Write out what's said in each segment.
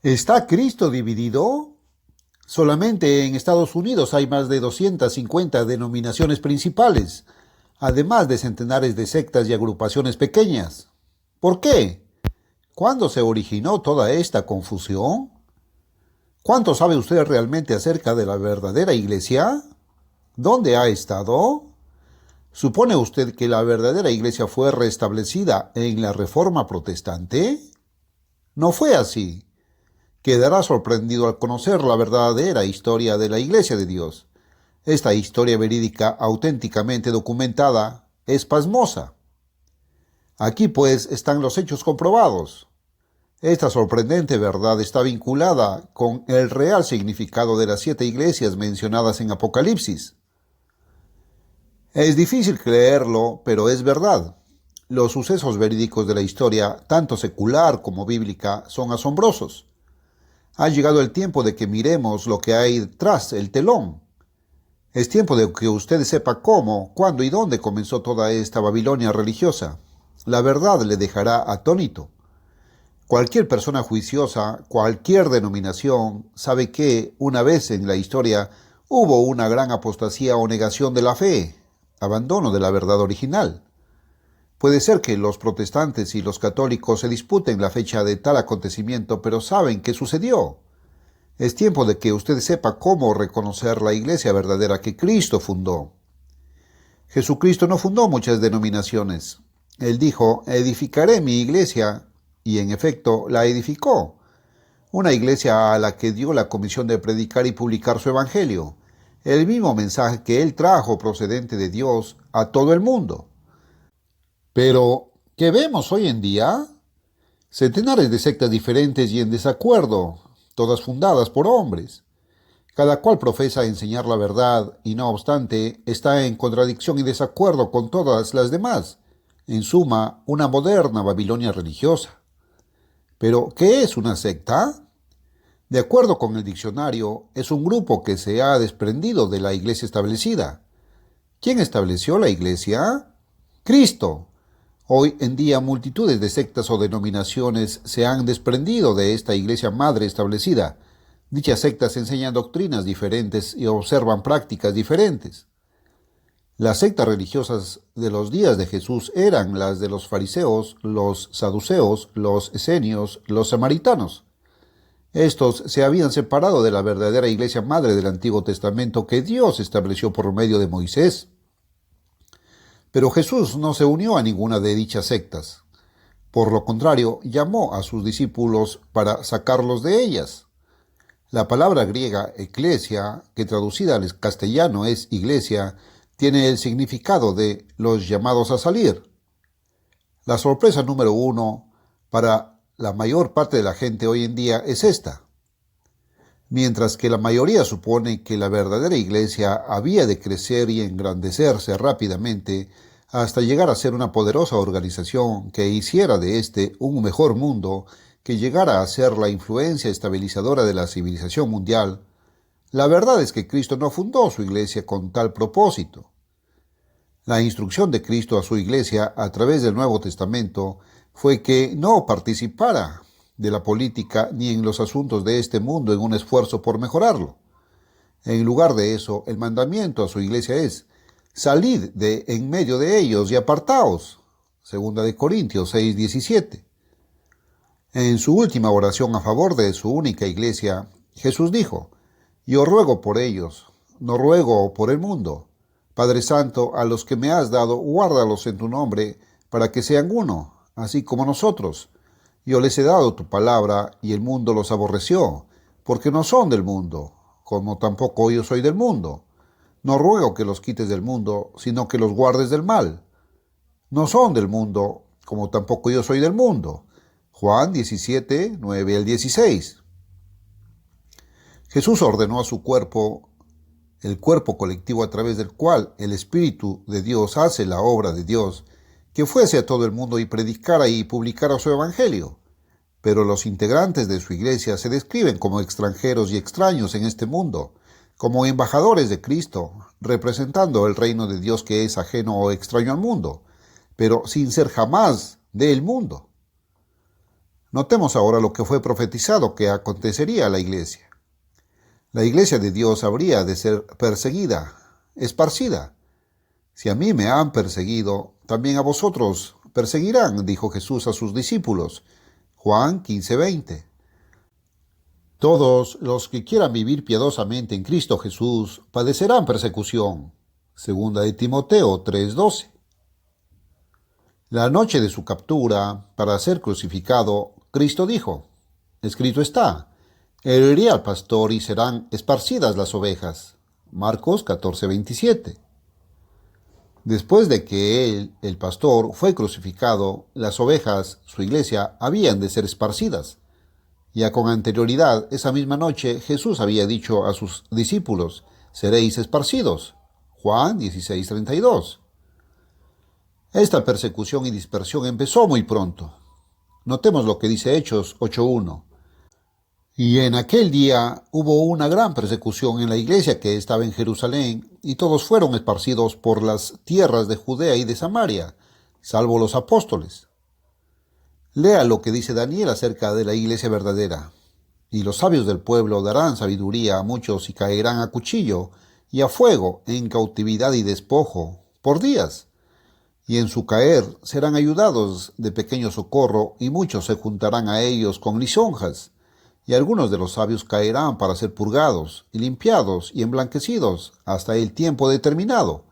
¿Está Cristo dividido? Solamente en Estados Unidos hay más de 250 denominaciones principales, además de centenares de sectas y agrupaciones pequeñas. ¿Por qué? ¿Cuándo se originó toda esta confusión? ¿Cuánto sabe usted realmente acerca de la verdadera iglesia? ¿Dónde ha estado? ¿Supone usted que la verdadera iglesia fue restablecida en la Reforma Protestante? No fue así. Quedará sorprendido al conocer la verdadera historia de la Iglesia de Dios. Esta historia verídica auténticamente documentada es pasmosa. Aquí pues están los hechos comprobados. Esta sorprendente verdad está vinculada con el real significado de las 7 iglesias mencionadas en Apocalipsis. Es difícil creerlo, pero es verdad. Los sucesos verídicos de la historia, tanto secular como bíblica, son asombrosos. Ha llegado el tiempo de que miremos lo que hay tras el telón. Es tiempo de que usted sepa cómo, cuándo y dónde comenzó toda esta Babilonia religiosa. La verdad le dejará atónito. Cualquier persona juiciosa, cualquier denominación, sabe que, una vez en la historia, hubo una gran apostasía o negación de la fe, abandono de la verdad original. Puede ser que los protestantes y los católicos se disputen la fecha de tal acontecimiento, pero saben qué sucedió. Es tiempo de que usted sepa cómo reconocer la iglesia verdadera que Cristo fundó. Jesucristo no fundó muchas denominaciones. Él dijo, edificaré mi iglesia, y en efecto la edificó. Una iglesia a la que dio la comisión de predicar y publicar su evangelio. El mismo mensaje que él trajo procedente de Dios a todo el mundo. Pero, ¿qué vemos hoy en día? Centenares de sectas diferentes y en desacuerdo, todas fundadas por hombres. Cada cual profesa enseñar la verdad y no obstante está en contradicción y desacuerdo con todas las demás. En suma, una moderna Babilonia religiosa. Pero, ¿qué es una secta? De acuerdo con el diccionario, es un grupo que se ha desprendido de la iglesia establecida. ¿Quién estableció la iglesia? Cristo. Hoy en día multitudes de sectas o denominaciones se han desprendido de esta iglesia madre establecida. Dichas sectas enseñan doctrinas diferentes y observan prácticas diferentes. Las sectas religiosas de los días de Jesús eran las de los fariseos, los saduceos, los esenios, los samaritanos. Estos se habían separado de la verdadera iglesia madre del Antiguo Testamento que Dios estableció por medio de Moisés. Pero Jesús no se unió a ninguna de dichas sectas. Por lo contrario, llamó a sus discípulos para sacarlos de ellas. La palabra griega eclesia, que traducida al castellano es iglesia, tiene el significado de los llamados a salir. La sorpresa número 1 para la mayor parte de la gente hoy en día es esta. Mientras que la mayoría supone que la verdadera iglesia había de crecer y engrandecerse rápidamente hasta llegar a ser una poderosa organización que hiciera de este un mejor mundo, que llegara a ser la influencia estabilizadora de la civilización mundial, la verdad es que Cristo no fundó su iglesia con tal propósito. La instrucción de Cristo a su iglesia a través del Nuevo Testamento fue que no participara de la política ni en los asuntos de este mundo en un esfuerzo por mejorarlo. En lugar de eso, el mandamiento a su iglesia es: salid de en medio de ellos y apartaos. 2 Corintios 6:17. En su última oración a favor de su única iglesia, Jesús dijo: yo ruego por ellos, no ruego por el mundo. Padre Santo, a los que me has dado, guárdalos en tu nombre, para que sean uno, así como nosotros. Yo les he dado tu palabra, y el mundo los aborreció, porque no son del mundo, como tampoco yo soy del mundo. No ruego que los quites del mundo, sino que los guardes del mal. No son del mundo, como tampoco yo soy del mundo. Juan 17, 9 al 16. Jesús ordenó a su cuerpo, el cuerpo colectivo a través del cual el Espíritu de Dios hace la obra de Dios, que fuese a todo el mundo y predicara y publicara su evangelio. Pero los integrantes de su iglesia se describen como extranjeros y extraños en este mundo, como embajadores de Cristo, representando el reino de Dios que es ajeno o extraño al mundo, pero sin ser jamás del mundo. Notemos ahora lo que fue profetizado que acontecería a la iglesia. La iglesia de Dios habría de ser perseguida, esparcida. Si a mí me han perseguido, también a vosotros perseguirán, dijo Jesús a sus discípulos. Juan 15:20. Todos los que quieran vivir piadosamente en Cristo Jesús padecerán persecución. Segunda de Timoteo 3:12. La noche de su captura, para ser crucificado, Cristo dijo: escrito está, heriré al pastor y serán esparcidas las ovejas. Marcos 14:27. Después de que él, el pastor, fue crucificado, las ovejas, su iglesia, habían de ser esparcidas. Ya con anterioridad, esa misma noche, Jesús había dicho a sus discípulos: seréis esparcidos. Juan 16:32. Esta persecución y dispersión empezó muy pronto. Notemos lo que dice Hechos 8:1. Y en aquel día hubo una gran persecución en la iglesia que estaba en Jerusalén, y todos fueron esparcidos por las tierras de Judea y de Samaria, salvo los apóstoles. Lea lo que dice Daniel acerca de la iglesia verdadera. Y los sabios del pueblo darán sabiduría a muchos y caerán a cuchillo y a fuego en cautividad y despojo por días. Y en su caer serán ayudados de pequeño socorro, y muchos se juntarán a ellos con lisonjas. Y algunos de los sabios caerán para ser purgados, y limpiados, y emblanquecidos, hasta el tiempo determinado.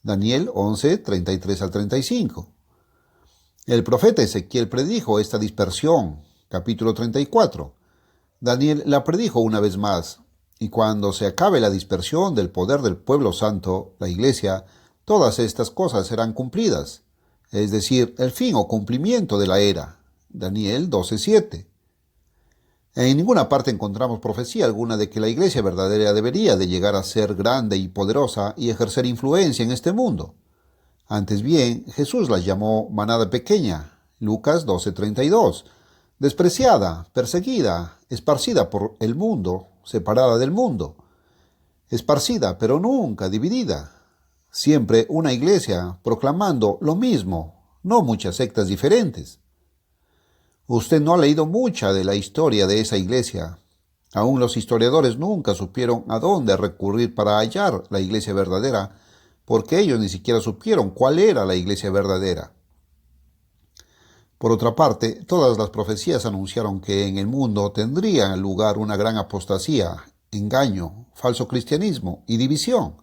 Daniel 11:33-35. El profeta Ezequiel predijo esta dispersión, capítulo 34. Daniel la predijo una vez más, y cuando se acabe la dispersión del poder del pueblo santo, la iglesia, todas estas cosas serán cumplidas, es decir, el fin o cumplimiento de la era. Daniel 12:7. En ninguna parte encontramos profecía alguna de que la iglesia verdadera debería de llegar a ser grande y poderosa y ejercer influencia en este mundo. Antes bien, Jesús la llamó manada pequeña, Lucas 12:32, despreciada, perseguida, esparcida por el mundo, separada del mundo, esparcida pero nunca dividida. Siempre una iglesia proclamando lo mismo, no muchas sectas diferentes. Usted no ha leído mucha de la historia de esa iglesia. Aún los historiadores nunca supieron a dónde recurrir para hallar la iglesia verdadera, porque ellos ni siquiera supieron cuál era la iglesia verdadera. Por otra parte, todas las profecías anunciaron que en el mundo tendría lugar una gran apostasía, engaño, falso cristianismo y división.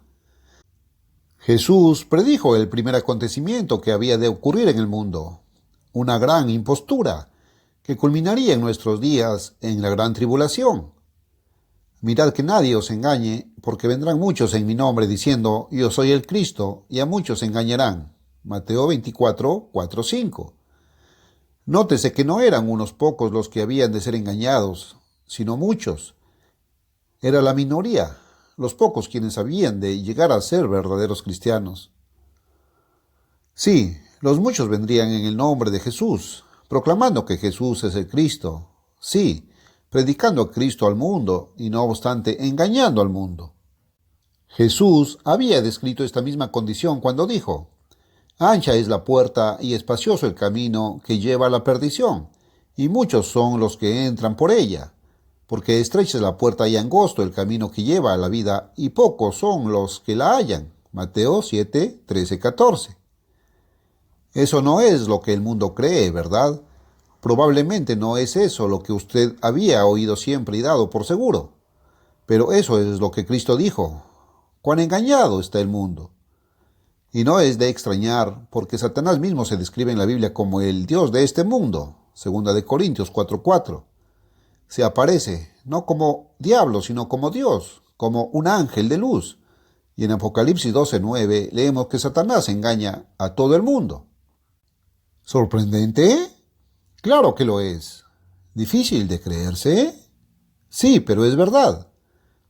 Jesús predijo el primer acontecimiento que había de ocurrir en el mundo, una gran impostura, que culminaría en nuestros días en la gran tribulación. Mirad que nadie os engañe, porque vendrán muchos en mi nombre diciendo: yo soy el Cristo, y a muchos engañarán. Mateo 24:4-5. Nótese que no eran unos pocos los que habían de ser engañados, sino muchos. Era la minoría, los pocos quienes habían de llegar a ser verdaderos cristianos. Sí, los muchos vendrían en el nombre de Jesús, proclamando que Jesús es el Cristo. Sí, predicando a Cristo al mundo y no obstante engañando al mundo. Jesús había descrito esta misma condición cuando dijo: ancha es la puerta y espacioso el camino que lleva a la perdición, y muchos son los que entran por ella, porque estrecha es la puerta y angosto el camino que lleva a la vida, y pocos son los que la hallan. Mateo 7:13-14. Eso no es lo que el mundo cree, ¿verdad? Probablemente no es eso lo que usted había oído siempre y dado por seguro. Pero eso es lo que Cristo dijo. ¡Cuán engañado está el mundo! Y no es de extrañar, porque Satanás mismo se describe en la Biblia como el Dios de este mundo, 2 Corintios 4:4. Se aparece no como diablo, sino como Dios, como un ángel de luz. Y en Apocalipsis 12:9 leemos que Satanás engaña a todo el mundo. ¿Sorprendente? Claro que lo es. ¿Difícil de creerse? Sí, pero es verdad.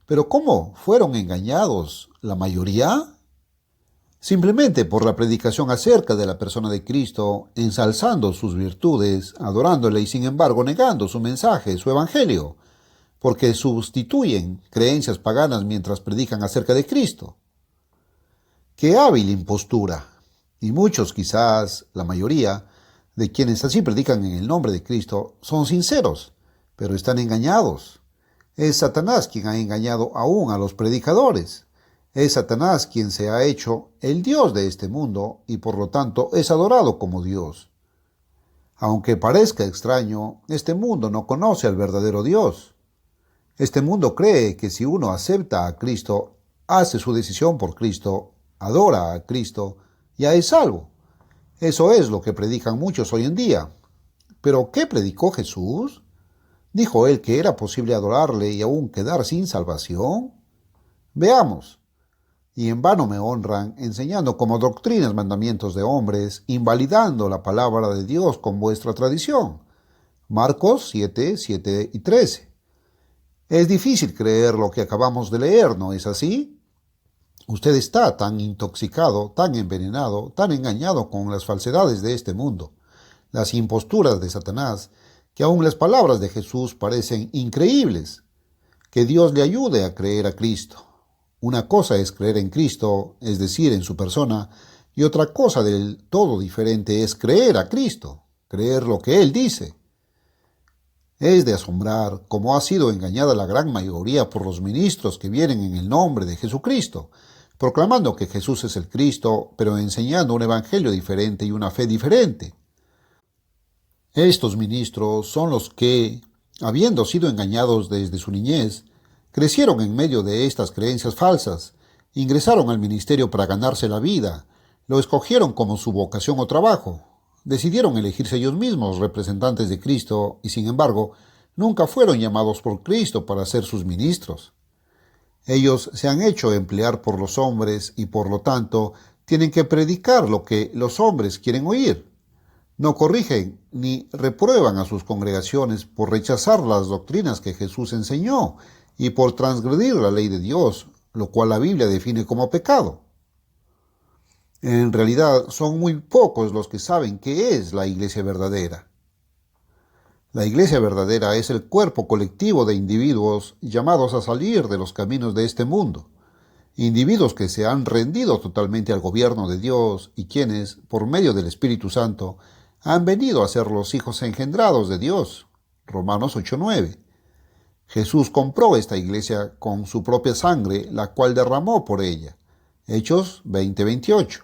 ¿Pero cómo fueron engañados la mayoría? Simplemente por la predicación acerca de la persona de Cristo, ensalzando sus virtudes, adorándole y sin embargo negando su mensaje, su evangelio, porque sustituyen creencias paganas mientras predican acerca de Cristo. ¡Qué hábil impostura! Y muchos, quizás la mayoría, de quienes así predican en el nombre de Cristo son sinceros, pero están engañados. Es Satanás quien ha engañado aún a los predicadores. Es Satanás quien se ha hecho el Dios de este mundo y por lo tanto es adorado como Dios. Aunque parezca extraño, este mundo no conoce al verdadero Dios. Este mundo cree que si uno acepta a Cristo, hace su decisión por Cristo, adora a Cristo, ya es salvo. Eso es lo que predican muchos hoy en día. ¿Pero qué predicó Jesús? ¿Dijo él que era posible adorarle y aún quedar sin salvación? Veamos. Y en vano me honran, enseñando como doctrinas mandamientos de hombres, invalidando la palabra de Dios con vuestra tradición. Marcos 7, 7 y 13. Es difícil creer lo que acabamos de leer, ¿no es así? Usted está tan intoxicado, tan envenenado, tan engañado con las falsedades de este mundo, las imposturas de Satanás, que aún las palabras de Jesús parecen increíbles. Que Dios le ayude a creer a Cristo. Una cosa es creer en Cristo, es decir, en su persona, y otra cosa del todo diferente es creer a Cristo, creer lo que Él dice. Es de asombrar cómo ha sido engañada la gran mayoría por los ministros que vienen en el nombre de Jesucristo, proclamando que Jesús es el Cristo, pero enseñando un evangelio diferente y una fe diferente. Estos ministros son los que, habiendo sido engañados desde su niñez, crecieron en medio de estas creencias falsas, ingresaron al ministerio para ganarse la vida, lo escogieron como su vocación o trabajo, decidieron elegirse ellos mismos representantes de Cristo y, sin embargo, nunca fueron llamados por Cristo para ser sus ministros. Ellos se han hecho emplear por los hombres y, por lo tanto, tienen que predicar lo que los hombres quieren oír. No corrigen ni reprueban a sus congregaciones por rechazar las doctrinas que Jesús enseñó y por transgredir la ley de Dios, lo cual la Biblia define como pecado. En realidad, son muy pocos los que saben qué es la iglesia verdadera. La iglesia verdadera es el cuerpo colectivo de individuos llamados a salir de los caminos de este mundo, individuos que se han rendido totalmente al gobierno de Dios y quienes, por medio del Espíritu Santo, han venido a ser los hijos engendrados de Dios. Romanos 8:9. Jesús compró esta iglesia con su propia sangre, la cual derramó por ella. Hechos 20:28.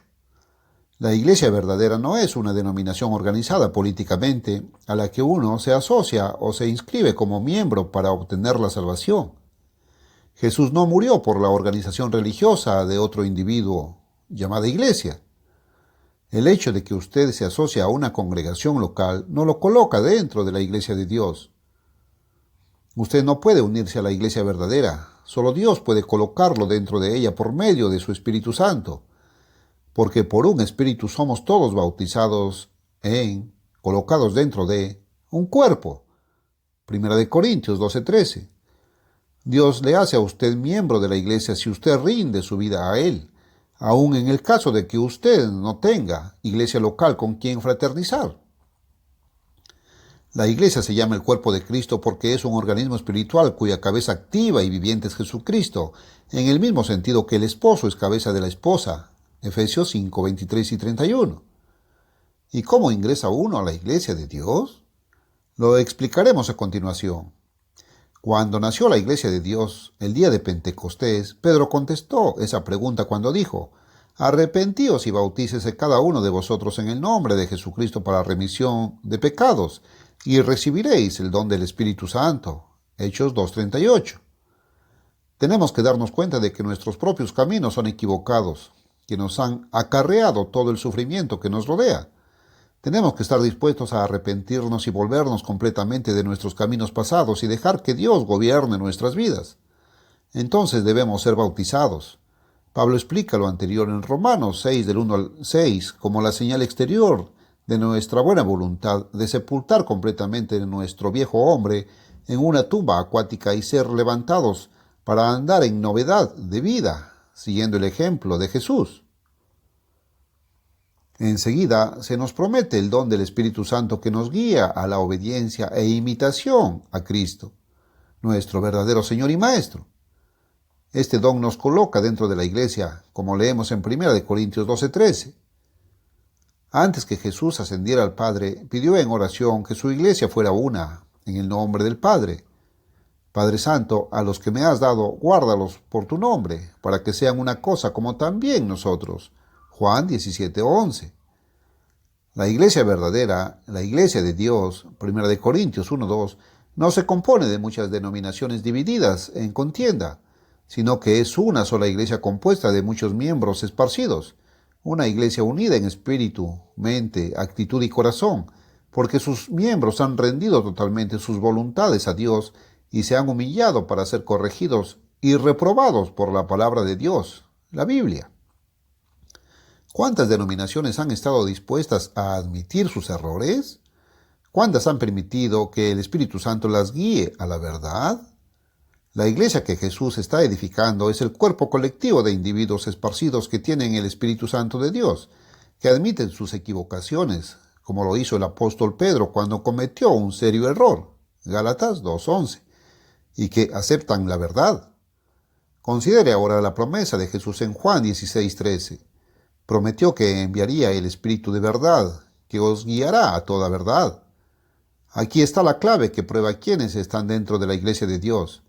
La iglesia verdadera no es una denominación organizada políticamente a la que uno se asocia o se inscribe como miembro para obtener la salvación. Jesús no murió por la organización religiosa de otro individuo, llamada iglesia. El hecho de que usted se asocia a una congregación local no lo coloca dentro de la iglesia de Dios. Usted no puede unirse a la iglesia verdadera, solo Dios puede colocarlo dentro de ella por medio de su Espíritu Santo, porque por un Espíritu somos todos bautizados colocados dentro de, un cuerpo. 1 Corintios 12:13. Dios le hace a usted miembro de la iglesia si usted rinde su vida a Él, aun en el caso de que usted no tenga iglesia local con quien fraternizar. La iglesia se llama el cuerpo de Cristo porque es un organismo espiritual cuya cabeza activa y viviente es Jesucristo, en el mismo sentido que el esposo es cabeza de la esposa. Efesios 5, 23 y 31. ¿Y cómo ingresa uno a la iglesia de Dios? Lo explicaremos a continuación. Cuando nació la iglesia de Dios, el día de Pentecostés, Pedro contestó esa pregunta cuando dijo: arrepentíos y bautícese cada uno de vosotros en el nombre de Jesucristo para remisión de pecados, y recibiréis el don del Espíritu Santo. Hechos 2:38. Tenemos que darnos cuenta de que nuestros propios caminos son equivocados, que nos han acarreado todo el sufrimiento que nos rodea. Tenemos que estar dispuestos a arrepentirnos y volvernos completamente de nuestros caminos pasados y dejar que Dios gobierne nuestras vidas. Entonces debemos ser bautizados. Pablo explica lo anterior en Romanos 6, del 1 al 6, como la señal exterior de nuestra buena voluntad de sepultar completamente nuestro viejo hombre en una tumba acuática y ser levantados para andar en novedad de vida, siguiendo el ejemplo de Jesús. Enseguida se nos promete el don del Espíritu Santo que nos guía a la obediencia e imitación a Cristo, nuestro verdadero Señor y Maestro. Este don nos coloca dentro de la iglesia, como leemos en 1 Corintios 12:13. Antes que Jesús ascendiera al Padre, pidió en oración que su iglesia fuera una, en el nombre del Padre. Padre Santo, a los que me has dado, guárdalos por tu nombre, para que sean una cosa como también nosotros. Juan 17:11. La iglesia verdadera, la iglesia de Dios, 1 de Corintios 1:2, no se compone de muchas denominaciones divididas en contienda, sino que es una sola iglesia compuesta de muchos miembros esparcidos, una iglesia unida en espíritu, mente, actitud y corazón, porque sus miembros han rendido totalmente sus voluntades a Dios y se han humillado para ser corregidos y reprobados por la palabra de Dios, la Biblia. ¿Cuántas denominaciones han estado dispuestas a admitir sus errores? ¿Cuántas han permitido que el Espíritu Santo las guíe a la verdad? La iglesia que Jesús está edificando es el cuerpo colectivo de individuos esparcidos que tienen el Espíritu Santo de Dios, que admiten sus equivocaciones, como lo hizo el apóstol Pedro cuando cometió un serio error, Gálatas 2:11, y que aceptan la verdad. Considere ahora la promesa de Jesús en Juan 16:13. Prometió que enviaría el Espíritu de verdad, que os guiará a toda verdad. Aquí está la clave que prueba quiénes están dentro de la iglesia de Dios.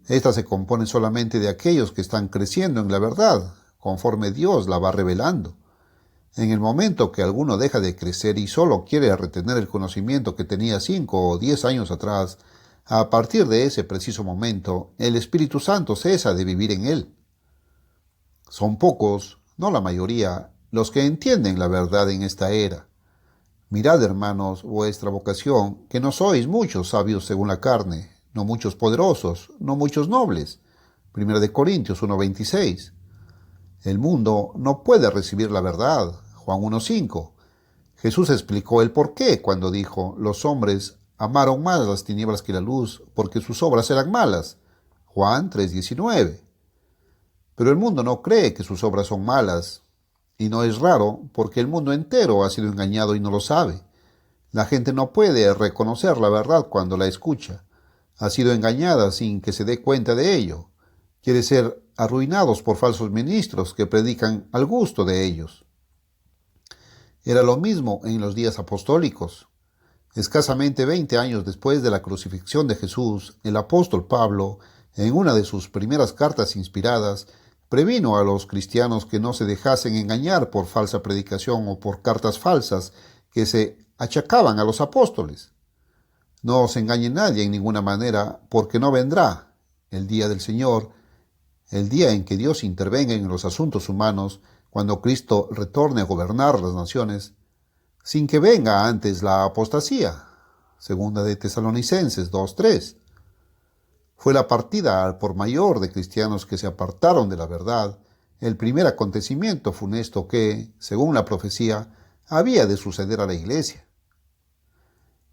Esta se compone solamente de aquellos que están creciendo en la verdad, conforme Dios la va revelando. En el momento que alguno deja de crecer y solo quiere retener el conocimiento que tenía 5 o 10 años atrás, a partir de ese preciso momento, el Espíritu Santo cesa de vivir en él. Son pocos, no la mayoría, los que entienden la verdad en esta era. Mirad, hermanos, vuestra vocación, que no sois muchos sabios según la carne, no muchos poderosos, no muchos nobles. 1 de Corintios 1:26. El mundo no puede recibir la verdad. Juan 1:5. Jesús explicó el porqué cuando dijo: los hombres amaron más las tinieblas que la luz, porque sus obras eran malas. Juan 3:19. Pero el mundo no cree que sus obras son malas, y no es raro, porque el mundo entero ha sido engañado y no lo sabe. La gente no puede reconocer la verdad cuando la escucha. Ha sido engañada sin que se dé cuenta de ello. Quiere ser arruinados por falsos ministros que predican al gusto de ellos. Era lo mismo en los días apostólicos. Escasamente 20 años después de la crucifixión de Jesús, el apóstol Pablo, en una de sus primeras cartas inspiradas, previno a los cristianos que no se dejasen engañar por falsa predicación o por cartas falsas que se achacaban a los apóstoles. No os engañe nadie en ninguna manera, porque no vendrá el día del Señor, el día en que Dios intervenga en los asuntos humanos, cuando Cristo retorne a gobernar las naciones, sin que venga antes la apostasía. Segunda de Tesalonicenses 2:3. Fue la partida al por mayor de cristianos que se apartaron de la verdad, el primer acontecimiento funesto que, según la profecía, había de suceder a la iglesia.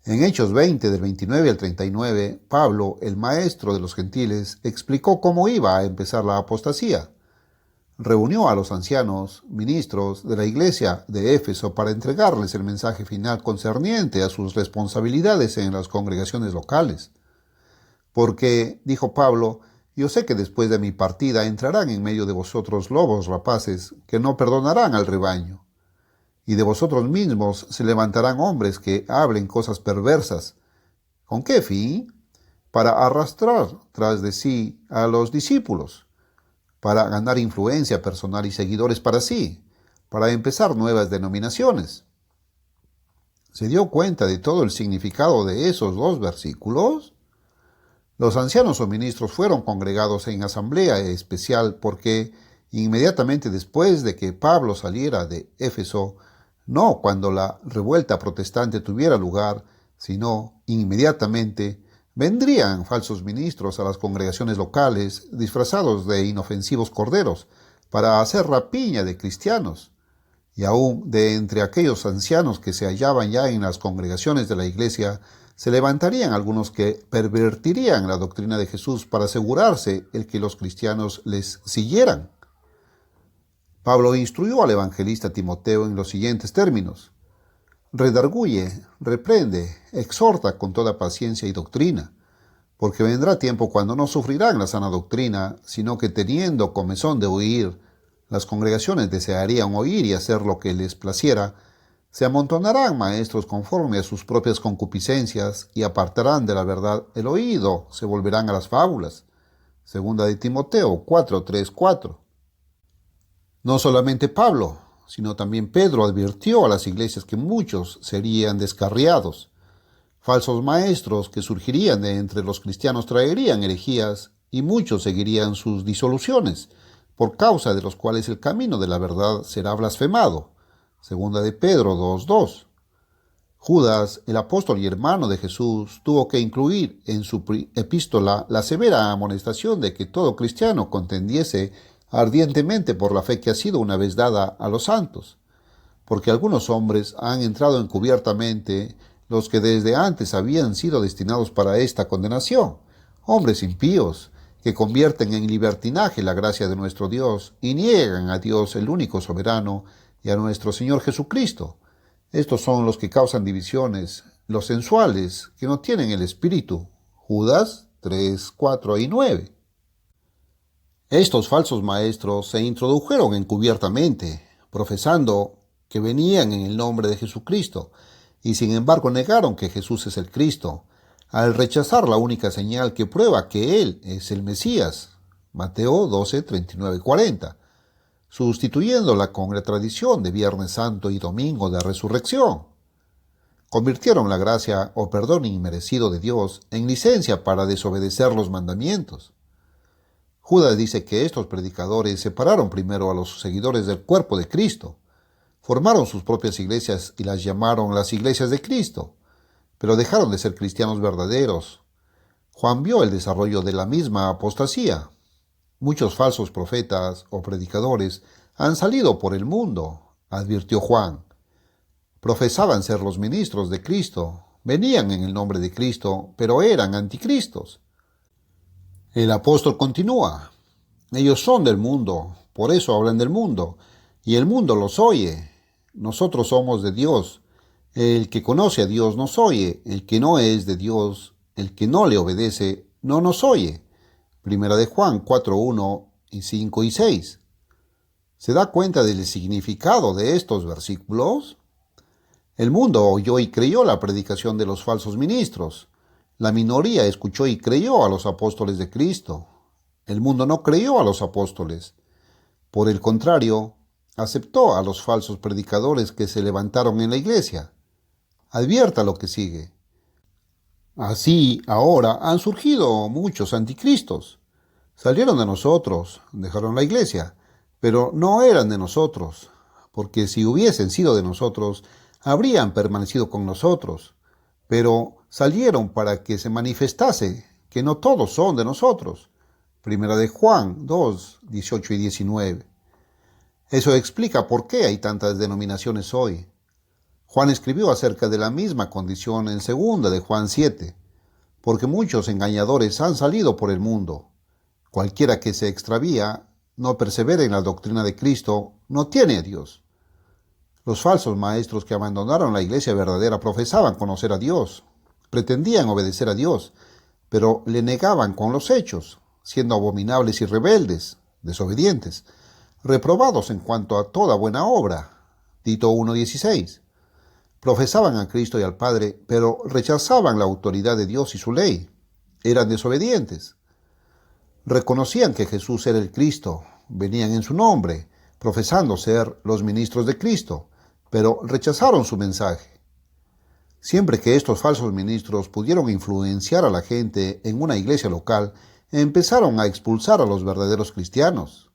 En Hechos 20, del 29 al 39, Pablo, el maestro de los gentiles, explicó cómo iba a empezar la apostasía. Reunió a los ancianos, ministros de la iglesia de Éfeso para entregarles el mensaje final concerniente a sus responsabilidades en las congregaciones locales. Porque, dijo Pablo, yo sé que después de mi partida entrarán en medio de vosotros lobos rapaces que no perdonarán al rebaño. Y de vosotros mismos se levantarán hombres que hablen cosas perversas. ¿Con qué fin? Para arrastrar tras de sí a los discípulos, para ganar influencia personal y seguidores para sí, para empezar nuevas denominaciones. ¿Se dio cuenta de todo el significado de esos dos versículos? Los ancianos o ministros fueron congregados en asamblea especial porque inmediatamente después de que Pablo saliera de Éfeso, no cuando la revuelta protestante tuviera lugar, sino inmediatamente, vendrían falsos ministros a las congregaciones locales disfrazados de inofensivos corderos para hacer rapiña de cristianos. Y aún de entre aquellos ancianos que se hallaban ya en las congregaciones de la iglesia, se levantarían algunos que pervertirían la doctrina de Jesús para asegurarse el que los cristianos les siguieran. Pablo instruyó al evangelista Timoteo en los siguientes términos: redarguye, reprende, exhorta con toda paciencia y doctrina, porque vendrá tiempo cuando no sufrirán la sana doctrina, sino que teniendo comezón de oír, las congregaciones desearían oír y hacer lo que les placiera, Se amontonarán maestros conforme a sus propias concupiscencias y apartarán de la verdad el oído, se volverán a las fábulas. Segunda de Timoteo 4:3-4. No solamente Pablo, sino también Pedro advirtió a las iglesias que muchos serían descarriados. Falsos maestros que surgirían de entre los cristianos traerían herejías y muchos seguirían sus disoluciones, por causa de los cuales el camino de la verdad será blasfemado. Segunda de Pedro 2:2. Judas, el apóstol y hermano de Jesús, tuvo que incluir en su epístola la severa amonestación de que todo cristiano contendiese ardientemente por la fe que ha sido una vez dada a los santos, porque algunos hombres han entrado encubiertamente, los que desde antes habían sido destinados para esta condenación, hombres impíos, que convierten en libertinaje la gracia de nuestro Dios y niegan a Dios el único soberano y a nuestro Señor Jesucristo. Estos son los que causan divisiones, los sensuales, que no tienen el espíritu. Judas 3:4-9. Estos falsos maestros se introdujeron encubiertamente, profesando que venían en el nombre de Jesucristo, y sin embargo negaron que Jesús es el Cristo, al rechazar la única señal que prueba que Él es el Mesías. Mateo 12:39-40. Sustituyéndola con la tradición de Viernes Santo y Domingo de Resurrección. Convirtieron la gracia o perdón inmerecido de Dios en licencia para desobedecer los mandamientos. Judas dice que estos predicadores separaron primero a los seguidores del cuerpo de Cristo, formaron sus propias iglesias y las llamaron las iglesias de Cristo, pero dejaron de ser cristianos verdaderos. Juan vio el desarrollo de la misma apostasía. Muchos falsos profetas o predicadores han salido por el mundo, advirtió Juan. Profesaban ser los ministros de Cristo, venían en el nombre de Cristo, pero eran anticristos. El apóstol continúa. Ellos son del mundo, por eso hablan del mundo, y el mundo los oye. Nosotros somos de Dios. El que conoce a Dios nos oye, el que no es de Dios, el que no le obedece, no nos oye. Primera de Juan 4:1 y 5 y 6. ¿Se da cuenta del significado de estos versículos? El mundo oyó y creyó la predicación de los falsos ministros. La minoría escuchó y creyó a los apóstoles de Cristo. El mundo no creyó a los apóstoles. Por el contrario, aceptó a los falsos predicadores que se levantaron en la iglesia. Advierta lo que sigue. Así, ahora han surgido muchos anticristos. Salieron de nosotros, dejaron la iglesia, pero no eran de nosotros, porque si hubiesen sido de nosotros, habrían permanecido con nosotros. Pero salieron para que se manifestase que no todos son de nosotros. Primera de Juan 2:18 y 19. Eso explica por qué hay tantas denominaciones hoy. Juan escribió acerca de la misma condición en segunda de Juan 7, porque muchos engañadores han salido por el mundo. Cualquiera que se extravía, no persevera en la doctrina de Cristo, no tiene a Dios. Los falsos maestros que abandonaron la iglesia verdadera profesaban conocer a Dios, pretendían obedecer a Dios, pero le negaban con los hechos, siendo abominables y rebeldes, desobedientes, reprobados en cuanto a toda buena obra. Tito 1:16. Profesaban a Cristo y al Padre, pero rechazaban la autoridad de Dios y su ley. Eran desobedientes. Reconocían que Jesús era el Cristo, venían en su nombre, profesando ser los ministros de Cristo, pero rechazaron su mensaje. Siempre que estos falsos ministros pudieron influenciar a la gente en una iglesia local, empezaron a expulsar a los verdaderos cristianos.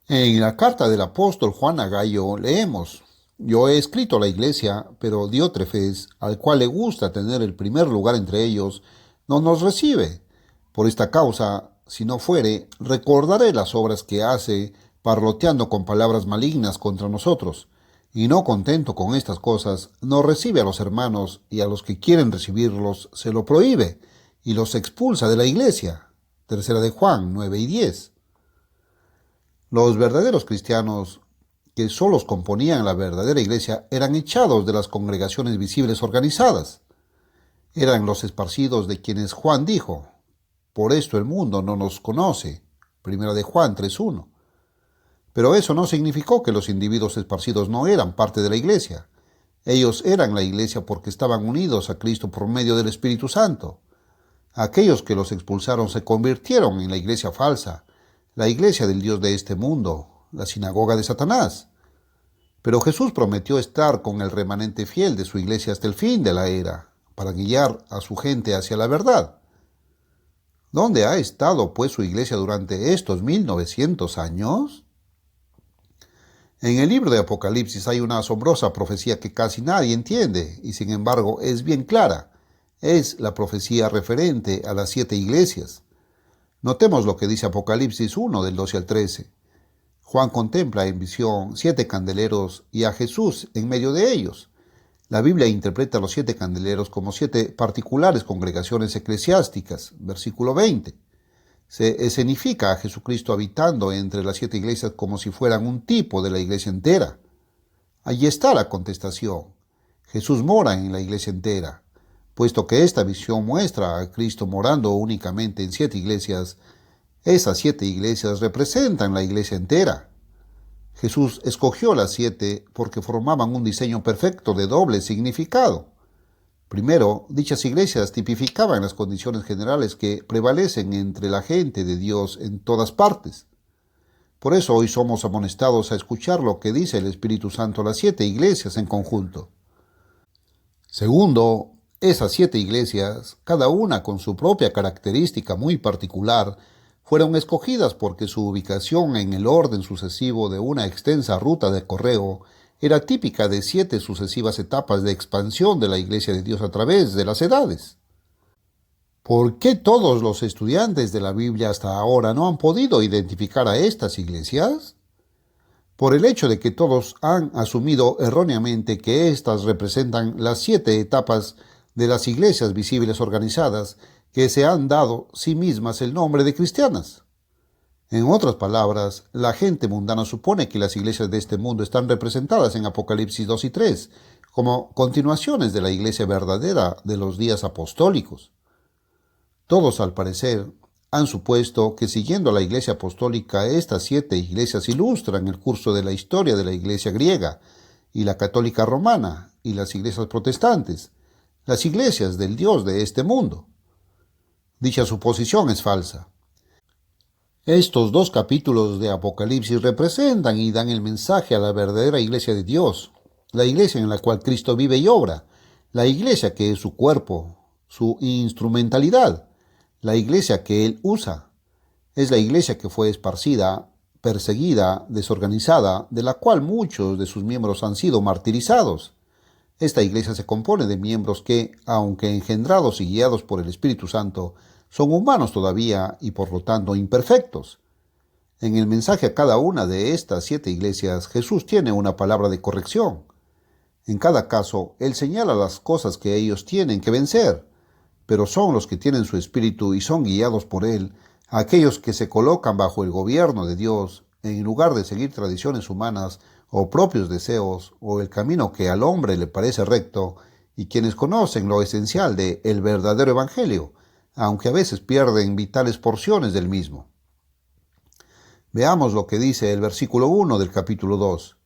En la carta del apóstol Juan a Gayo leemos: Yo he escrito a la iglesia, pero Diótrefes, al cual le gusta tener el primer lugar entre ellos, no nos recibe. Por esta causa, si no fuere, recordaré las obras que hace, parloteando con palabras malignas contra nosotros, y no contento con estas cosas, no recibe a los hermanos, y a los que quieren recibirlos se lo prohíbe, y los expulsa de la iglesia. Tercera de Juan 9 y 10. Los verdaderos cristianos, que solos componían la verdadera iglesia, eran echados de las congregaciones visibles organizadas. Eran los esparcidos de quienes Juan dijo: Por esto el mundo no nos conoce. Primera de Juan 3:1. Pero eso no significó que los individuos esparcidos no eran parte de la iglesia. Ellos eran la iglesia porque estaban unidos a Cristo por medio del Espíritu Santo. Aquellos que los expulsaron se convirtieron en la iglesia falsa, la iglesia del Dios de este mundo, la sinagoga de Satanás. Pero Jesús prometió estar con el remanente fiel de su iglesia hasta el fin de la era, para guiar a su gente hacia la verdad. ¿Dónde ha estado, pues, su iglesia durante estos 1900 años? En el libro de Apocalipsis hay una asombrosa profecía que casi nadie entiende, y sin embargo es bien clara. Es la profecía referente a las 7 iglesias. Notemos lo que dice Apocalipsis 1, del 12 al 13. Juan contempla en visión 7 candeleros y a Jesús en medio de ellos. La Biblia interpreta a los 7 candeleros como 7 particulares congregaciones eclesiásticas. Versículo 20. Se escenifica a Jesucristo habitando entre las 7 iglesias como si fueran un tipo de la iglesia entera. Allí está la contestación. Jesús mora en la iglesia entera. Puesto que esta visión muestra a Cristo morando únicamente en 7 iglesias, esas 7 iglesias representan la iglesia entera. Jesús escogió las 7 porque formaban un diseño perfecto de doble significado. Primero, dichas iglesias tipificaban las condiciones generales que prevalecen entre la gente de Dios en todas partes. Por eso hoy somos amonestados a escuchar lo que dice el Espíritu Santo a las 7 iglesias en conjunto. Segundo, esas 7 iglesias, cada una con su propia característica muy particular, fueron escogidas porque su ubicación en el orden sucesivo de una extensa ruta de correo era típica de 7 sucesivas etapas de expansión de la Iglesia de Dios a través de las edades. ¿Por qué todos los estudiantes de la Biblia hasta ahora no han podido identificar a estas iglesias? Por el hecho de que todos han asumido erróneamente que éstas representan las 7 etapas de las iglesias visibles organizadas que se han dado sí mismas el nombre de cristianas. En otras palabras, la gente mundana supone que las iglesias de este mundo están representadas en Apocalipsis 2 y 3 como continuaciones de la iglesia verdadera de los días apostólicos. Todos, al parecer, han supuesto que siguiendo a la iglesia apostólica, estas 7 iglesias ilustran el curso de la historia de la iglesia griega y la católica romana y las iglesias protestantes, las iglesias del Dios de este mundo. Dicha suposición es falsa. Estos 2 capítulos de Apocalipsis representan y dan el mensaje a la verdadera iglesia de Dios, la iglesia en la cual Cristo vive y obra, la iglesia que es su cuerpo, su instrumentalidad, la iglesia que Él usa. Es la iglesia que fue esparcida, perseguida, desorganizada, de la cual muchos de sus miembros han sido martirizados. Esta iglesia se compone de miembros que, aunque engendrados y guiados por el Espíritu Santo, son humanos todavía y por lo tanto imperfectos. En el mensaje a cada una de estas 7 iglesias, Jesús tiene una palabra de corrección. En cada caso, Él señala las cosas que ellos tienen que vencer, pero son los que tienen su espíritu y son guiados por Él, aquellos que se colocan bajo el gobierno de Dios, en lugar de seguir tradiciones humanas o propios deseos o el camino que al hombre le parece recto, y quienes conocen lo esencial de el verdadero evangelio, aunque a veces pierden vitales porciones del mismo. Veamos lo que dice el versículo 1 del capítulo 2.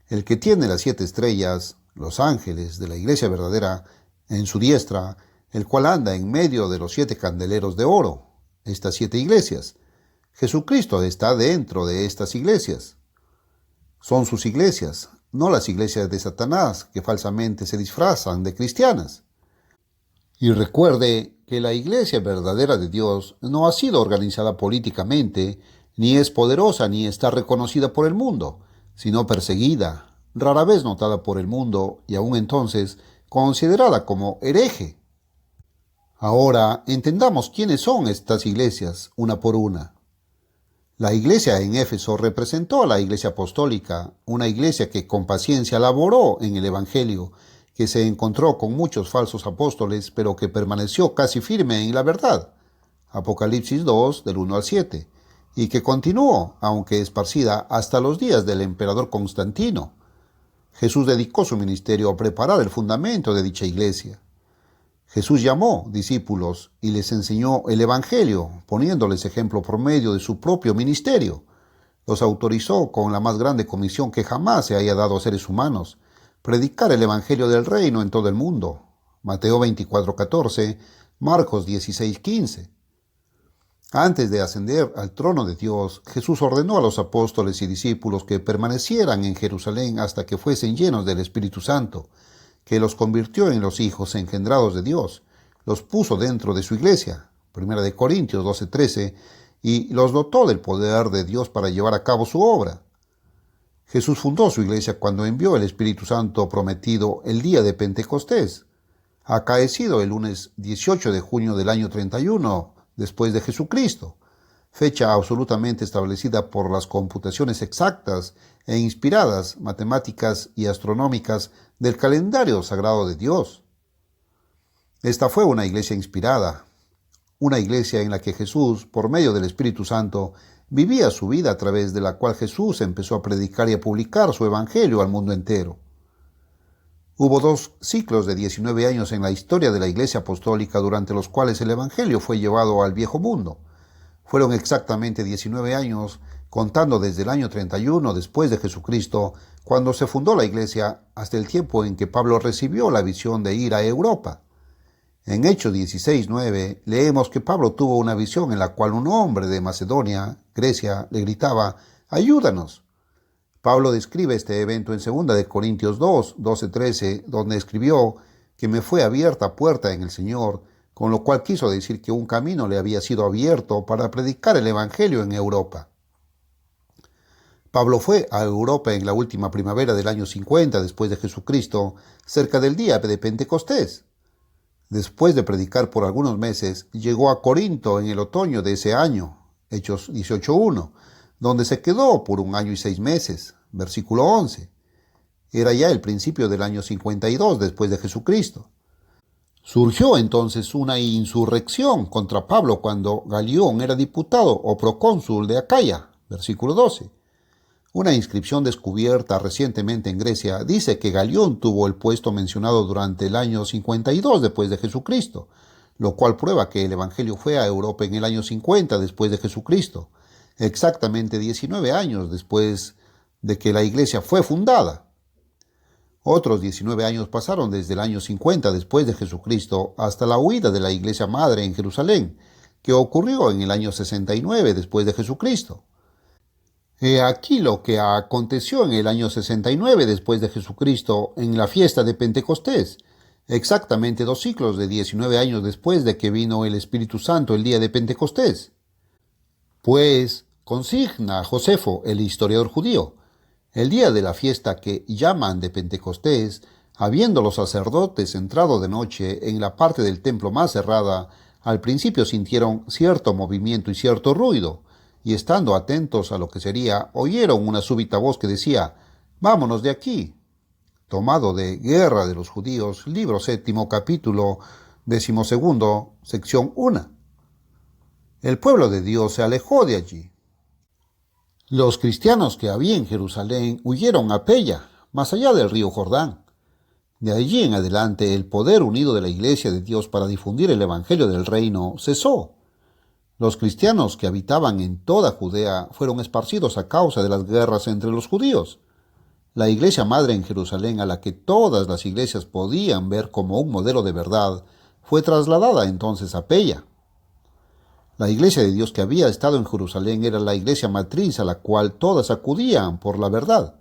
El que tiene las 7 estrellas, los ángeles de la iglesia verdadera, en su diestra, el cual anda en medio de los 7 candeleros de oro, estas 7 iglesias. Jesucristo está dentro de estas iglesias. Son sus iglesias, no las iglesias de Satanás, que falsamente se disfrazan de cristianas. Y recuerde que la iglesia verdadera de Dios no ha sido organizada políticamente, ni es poderosa ni está reconocida por el mundo, sino perseguida, rara vez notada por el mundo y aún entonces considerada como hereje. Ahora entendamos quiénes son estas iglesias, una por una. La iglesia en Éfeso representó a la iglesia apostólica, una iglesia que con paciencia laboró en el Evangelio, que se encontró con muchos falsos apóstoles, pero que permaneció casi firme en la verdad. Apocalipsis 2, del 1 al 7, y que continuó, aunque esparcida, hasta los días del emperador Constantino. Jesús dedicó su ministerio a preparar el fundamento de dicha iglesia. Jesús llamó discípulos y les enseñó el Evangelio, poniéndoles ejemplo por medio de su propio ministerio. Los autorizó con la más grande comisión que jamás se haya dado a seres humanos: predicar el Evangelio del Reino en todo el mundo. Mateo 24:14, Marcos 16:15. Antes de ascender al trono de Dios, Jesús ordenó a los apóstoles y discípulos que permanecieran en Jerusalén hasta que fuesen llenos del Espíritu Santo, que los convirtió en los hijos engendrados de Dios, los puso dentro de su iglesia, 1 Corintios 12:13, y los dotó del poder de Dios para llevar a cabo su obra. Jesús fundó su iglesia cuando envió el Espíritu Santo prometido el día de Pentecostés, acaecido el lunes 18 de junio del año 31 después de Jesucristo, fecha absolutamente establecida por las computaciones exactas e inspiradas matemáticas y astronómicas del calendario sagrado de Dios. Esta fue una iglesia inspirada, una iglesia en la que Jesús, por medio del Espíritu Santo, vivía su vida, a través de la cual Jesús empezó a predicar y a publicar su evangelio al mundo entero. Hubo 2 ciclos de 19 años en la historia de la Iglesia Apostólica durante los cuales el evangelio fue llevado al viejo mundo. Fueron exactamente 19 años, contando desde el año 31 después de Jesucristo, cuando se fundó la iglesia, hasta el tiempo en que Pablo recibió la visión de ir a Europa. En Hechos 16:9 leemos que Pablo tuvo una visión en la cual un hombre de Macedonia, Grecia, le gritaba: «¡Ayúdanos!». Pablo describe este evento en 2 Corintios 2:12-13, donde escribió que me fue abierta puerta en el Señor, con lo cual quiso decir que un camino le había sido abierto para predicar el evangelio en Europa. Pablo fue a Europa en la última primavera del año 50 después de Jesucristo, cerca del día de Pentecostés. Después de predicar por algunos meses, llegó a Corinto en el otoño de ese año, Hechos 18:1, donde se quedó por 1 año y 6 meses, versículo 11. Era ya el principio del año 52 después de Jesucristo. Surgió entonces una insurrección contra Pablo cuando Galión era diputado o procónsul de Acaya, versículo 12. Una inscripción descubierta recientemente en Grecia dice que Galión tuvo el puesto mencionado durante el año 52 después de Jesucristo, lo cual prueba que el evangelio fue a Europa en el año 50 después de Jesucristo, exactamente 19 años después de que la iglesia fue fundada. Otros 19 años pasaron desde el año 50 después de Jesucristo hasta la huida de la iglesia madre en Jerusalén, que ocurrió en el año 69 después de Jesucristo. He aquí lo que aconteció en el año 69 después de Jesucristo en la fiesta de Pentecostés, exactamente 2 ciclos de 19 años después de que vino el Espíritu Santo el día de Pentecostés. Pues consigna Josefo, el historiador judío, el día de la fiesta que llaman de Pentecostés, habiendo los sacerdotes entrado de noche en la parte del templo más cerrada, al principio sintieron cierto movimiento y cierto ruido, y estando atentos a lo que sería, oyeron una súbita voz que decía: «Vámonos de aquí». Tomado de Guerra de los Judíos, libro 7, capítulo 12, sección 1. El pueblo de Dios se alejó de allí. Los cristianos que había en Jerusalén huyeron a Pella, más allá del río Jordán. De allí en adelante, el poder unido de la Iglesia de Dios para difundir el Evangelio del Reino cesó. Los cristianos que habitaban en toda Judea fueron esparcidos a causa de las guerras entre los judíos. La iglesia madre en Jerusalén, a la que todas las iglesias podían ver como un modelo de verdad, fue trasladada entonces a Pella. La iglesia de Dios que había estado en Jerusalén era la iglesia matriz a la cual todas acudían por la verdad.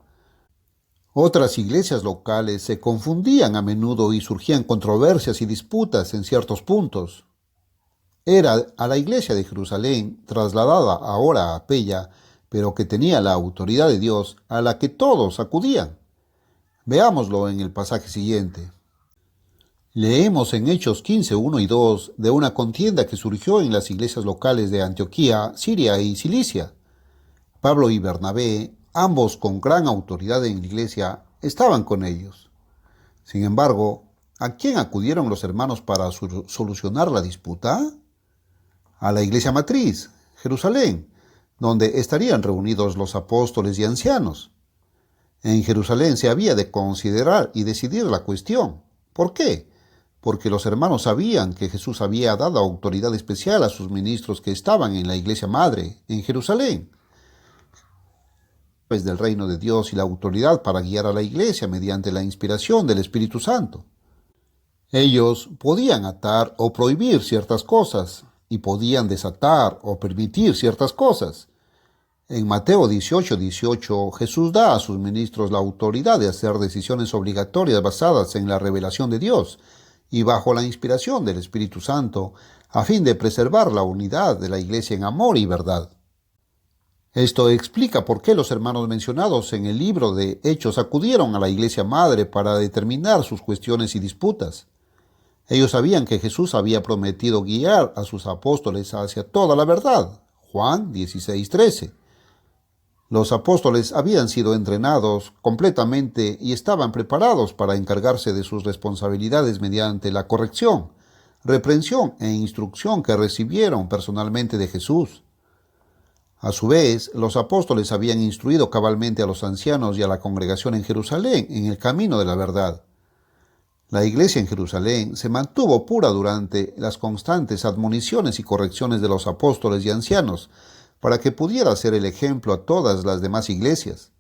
Otras iglesias locales se confundían a menudo y surgían controversias y disputas en ciertos puntos. Era a la iglesia de Jerusalén, trasladada ahora a Pella, pero que tenía la autoridad de Dios, a la que todos acudían. Veámoslo en el pasaje siguiente. Leemos en Hechos 15, 1 y 2 de una contienda que surgió en las iglesias locales de Antioquía, Siria y Cilicia. Pablo y Bernabé, ambos con gran autoridad en la iglesia, estaban con ellos. Sin embargo, ¿a quién acudieron los hermanos para solucionar la disputa? A la iglesia matriz, Jerusalén, donde estarían reunidos los apóstoles y ancianos. En Jerusalén se había de considerar y decidir la cuestión. ¿Por qué? Porque los hermanos sabían que Jesús había dado autoridad especial a sus ministros que estaban en la iglesia madre, en Jerusalén. príncipes del reino de Dios y la autoridad para guiar a la iglesia mediante la inspiración del Espíritu Santo. Ellos podían atar o prohibir ciertas cosas y podían desatar o permitir ciertas cosas. En Mateo 18:18, Jesús da a sus ministros la autoridad de hacer decisiones obligatorias basadas en la revelación de Dios y bajo la inspiración del Espíritu Santo, a fin de preservar la unidad de la iglesia en amor y verdad. Esto explica por qué los hermanos mencionados en el libro de Hechos acudieron a la iglesia madre para determinar sus cuestiones y disputas. Ellos sabían que Jesús había prometido guiar a sus apóstoles hacia toda la verdad. Juan 16:13. Los apóstoles habían sido entrenados completamente y estaban preparados para encargarse de sus responsabilidades mediante la corrección, reprensión e instrucción que recibieron personalmente de Jesús. A su vez, los apóstoles habían instruido cabalmente a los ancianos y a la congregación en Jerusalén en el camino de la verdad. La iglesia en Jerusalén se mantuvo pura durante las constantes admoniciones y correcciones de los apóstoles y ancianos, para que pudiera ser el ejemplo a todas las demás iglesias.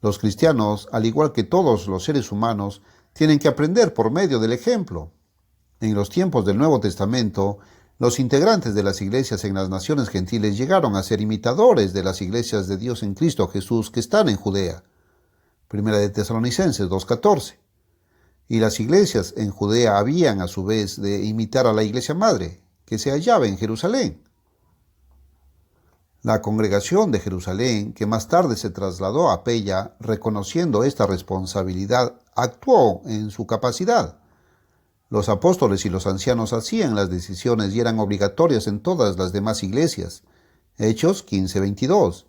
Los cristianos, al igual que todos los seres humanos, tienen que aprender por medio del ejemplo. En los tiempos del Nuevo Testamento, los integrantes de las iglesias en las naciones gentiles llegaron a ser imitadores de las iglesias de Dios en Cristo Jesús que están en Judea. Primera de Tesalonicenses 2:14. Y las iglesias en Judea habían a su vez de imitar a la iglesia madre, que se hallaba en Jerusalén. La congregación de Jerusalén, que más tarde se trasladó a Pella, reconociendo esta responsabilidad, actuó en su capacidad. Los apóstoles y los ancianos hacían las decisiones y eran obligatorias en todas las demás iglesias. Hechos 15:22.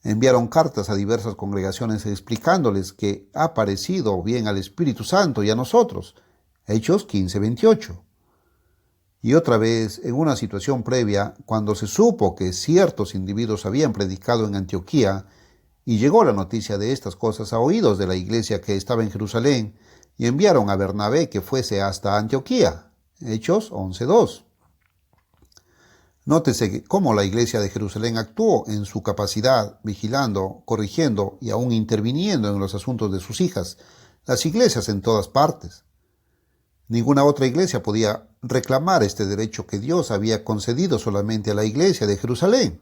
Enviaron cartas a diversas congregaciones explicándoles que ha parecido bien al Espíritu Santo y a nosotros. Hechos 15:28. Y otra vez, en una situación previa, cuando se supo que ciertos individuos habían predicado en Antioquía, y llegó la noticia de estas cosas a oídos de la iglesia que estaba en Jerusalén, y enviaron a Bernabé que fuese hasta Antioquía. Hechos 11:2. Nótese cómo la iglesia de Jerusalén actuó en su capacidad, vigilando, corrigiendo y aún interviniendo en los asuntos de sus hijas, las iglesias en todas partes. Ninguna otra iglesia podía reclamar este derecho que Dios había concedido solamente a la iglesia de Jerusalén.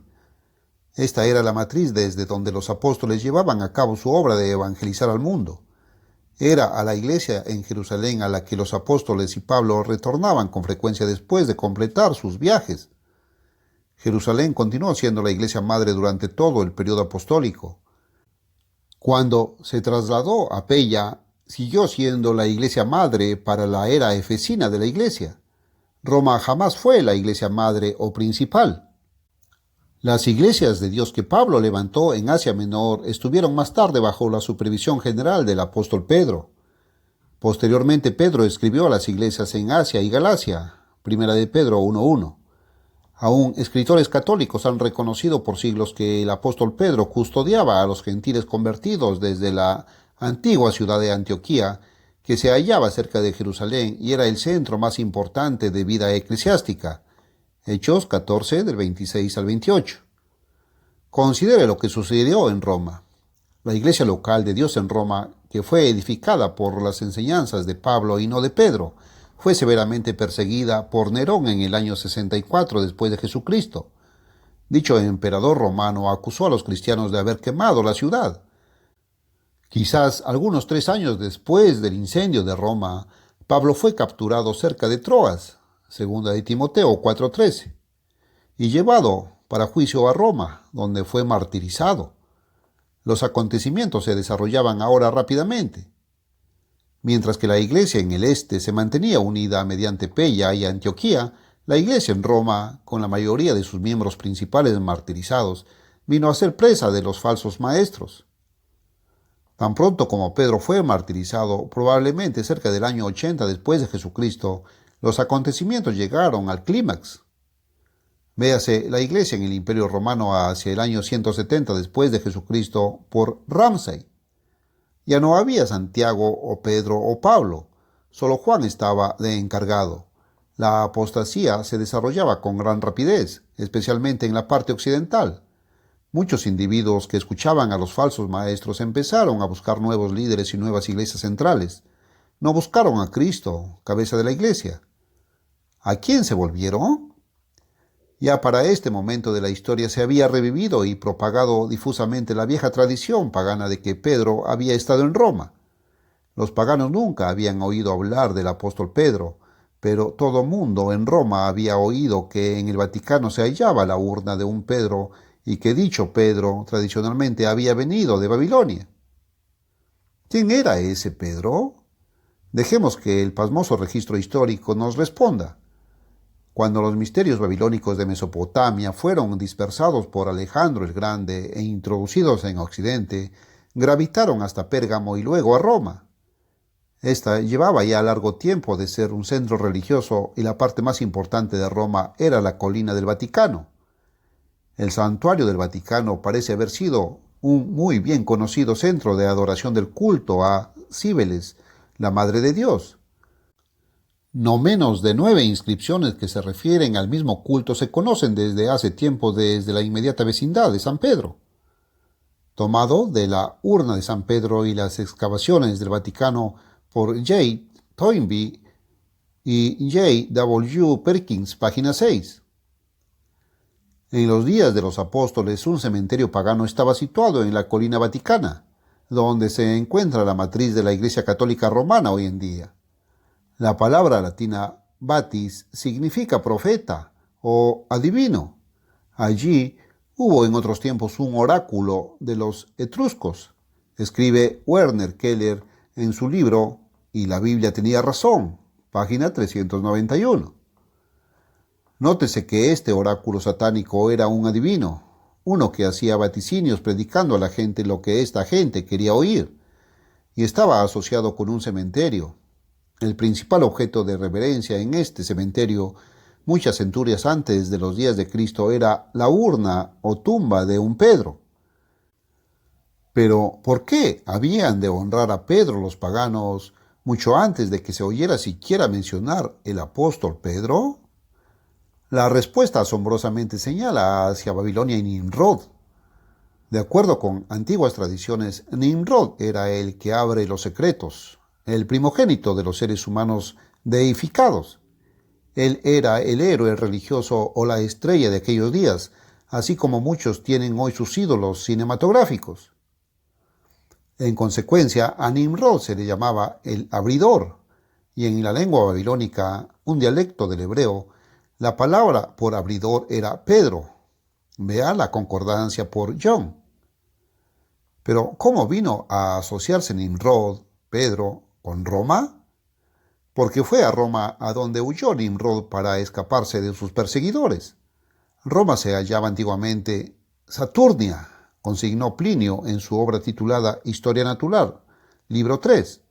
Esta era la matriz desde donde los apóstoles llevaban a cabo su obra de evangelizar al mundo. Era a la iglesia en Jerusalén a la que los apóstoles y Pablo retornaban con frecuencia después de completar sus viajes. Jerusalén continuó siendo la iglesia madre durante todo el periodo apostólico. Cuando se trasladó a Pella, siguió siendo la iglesia madre para la era efesina de la iglesia. Roma jamás fue la iglesia madre o principal. Las iglesias de Dios que Pablo levantó en Asia Menor estuvieron más tarde bajo la supervisión general del apóstol Pedro. Posteriormente Pedro escribió a las iglesias en Asia y Galacia, Primera de Pedro 1:1. Aún escritores católicos han reconocido por siglos que el apóstol Pedro custodiaba a los gentiles convertidos desde la antigua ciudad de Antioquía, que se hallaba cerca de Jerusalén y era el centro más importante de vida eclesiástica. Hechos 14, del 26 al 28. Considere lo que sucedió en Roma. La iglesia local de Dios en Roma, que fue edificada por las enseñanzas de Pablo y no de Pedro, fue severamente perseguida por Nerón en el año 64 después de Jesucristo. Dicho emperador romano acusó a los cristianos de haber quemado la ciudad. Quizás algunos 3 años después del incendio de Roma, Pablo fue capturado cerca de Troas, segunda de Timoteo 4:13, y llevado para juicio a Roma, donde fue martirizado. Los acontecimientos se desarrollaban ahora rápidamente. Mientras que la iglesia en el este se mantenía unida mediante Pella y Antioquía, la iglesia en Roma, con la mayoría de sus miembros principales martirizados, vino a ser presa de los falsos maestros. Tan pronto como Pedro fue martirizado, probablemente cerca del año 80 después de Jesucristo, los acontecimientos llegaron al clímax. Véase la iglesia en el Imperio Romano hacia el año 170 después de Jesucristo por Ramsay. Ya no había Santiago o Pedro o Pablo, solo Juan estaba de encargado. La apostasía se desarrollaba con gran rapidez, especialmente en la parte occidental. Muchos individuos que escuchaban a los falsos maestros empezaron a buscar nuevos líderes y nuevas iglesias centrales. No buscaron a Cristo, cabeza de la iglesia. ¿A quién se volvieron? Ya para este momento de la historia se había revivido y propagado difusamente la vieja tradición pagana de que Pedro había estado en Roma. Los paganos nunca habían oído hablar del apóstol Pedro, pero todo mundo en Roma había oído que en el Vaticano se hallaba la urna de un Pedro y que dicho Pedro tradicionalmente había venido de Babilonia. ¿Quién era ese Pedro? Dejemos que el pasmoso registro histórico nos responda. Cuando los misterios babilónicos de Mesopotamia fueron dispersados por Alejandro el Grande e introducidos en Occidente, gravitaron hasta Pérgamo y luego a Roma. Esta llevaba ya largo tiempo de ser un centro religioso y la parte más importante de Roma era la colina del Vaticano. El santuario del Vaticano parece haber sido un muy bien conocido centro de adoración del culto a Cíbeles, la Madre de Dios. No menos de 9 inscripciones que se refieren al mismo culto se conocen desde hace tiempo desde la inmediata vecindad de San Pedro. Tomado de la urna de San Pedro y las excavaciones del Vaticano por J. Toynbee y J. W. Perkins, página 6. En los días de los apóstoles, un cementerio pagano estaba situado en la colina vaticana, donde se encuentra la matriz de la Iglesia Católica Romana hoy en día. La palabra latina batis significa profeta o adivino. Allí hubo en otros tiempos un oráculo de los etruscos, escribe Werner Keller en su libro Y la Biblia tenía razón, página 391. Nótese que este oráculo satánico era un adivino, uno que hacía vaticinios predicando a la gente lo que esta gente quería oír, y estaba asociado con un cementerio. El principal objeto de reverencia en este cementerio, muchas centurias antes de los días de Cristo, era la urna o tumba de un Pedro. Pero, ¿por qué habían de honrar a Pedro los paganos mucho antes de que se oyera siquiera mencionar el apóstol Pedro? La respuesta asombrosamente señala hacia Babilonia y Nimrod. De acuerdo con antiguas tradiciones, Nimrod era el que abre los secretos, el primogénito de los seres humanos deificados. Él era el héroe religioso o la estrella de aquellos días, así como muchos tienen hoy sus ídolos cinematográficos. En consecuencia, a Nimrod se le llamaba el abridor, y en la lengua babilónica, un dialecto del hebreo, la palabra por abridor era Pedro. Vea la concordancia por John. Pero, ¿cómo vino a asociarse Nimrod, Pedro, con Roma? Porque fue a Roma a donde huyó Nimrod para escaparse de sus perseguidores. Roma se hallaba antiguamente Saturnia, consignó Plinio en su obra titulada Historia Natural, libro 3.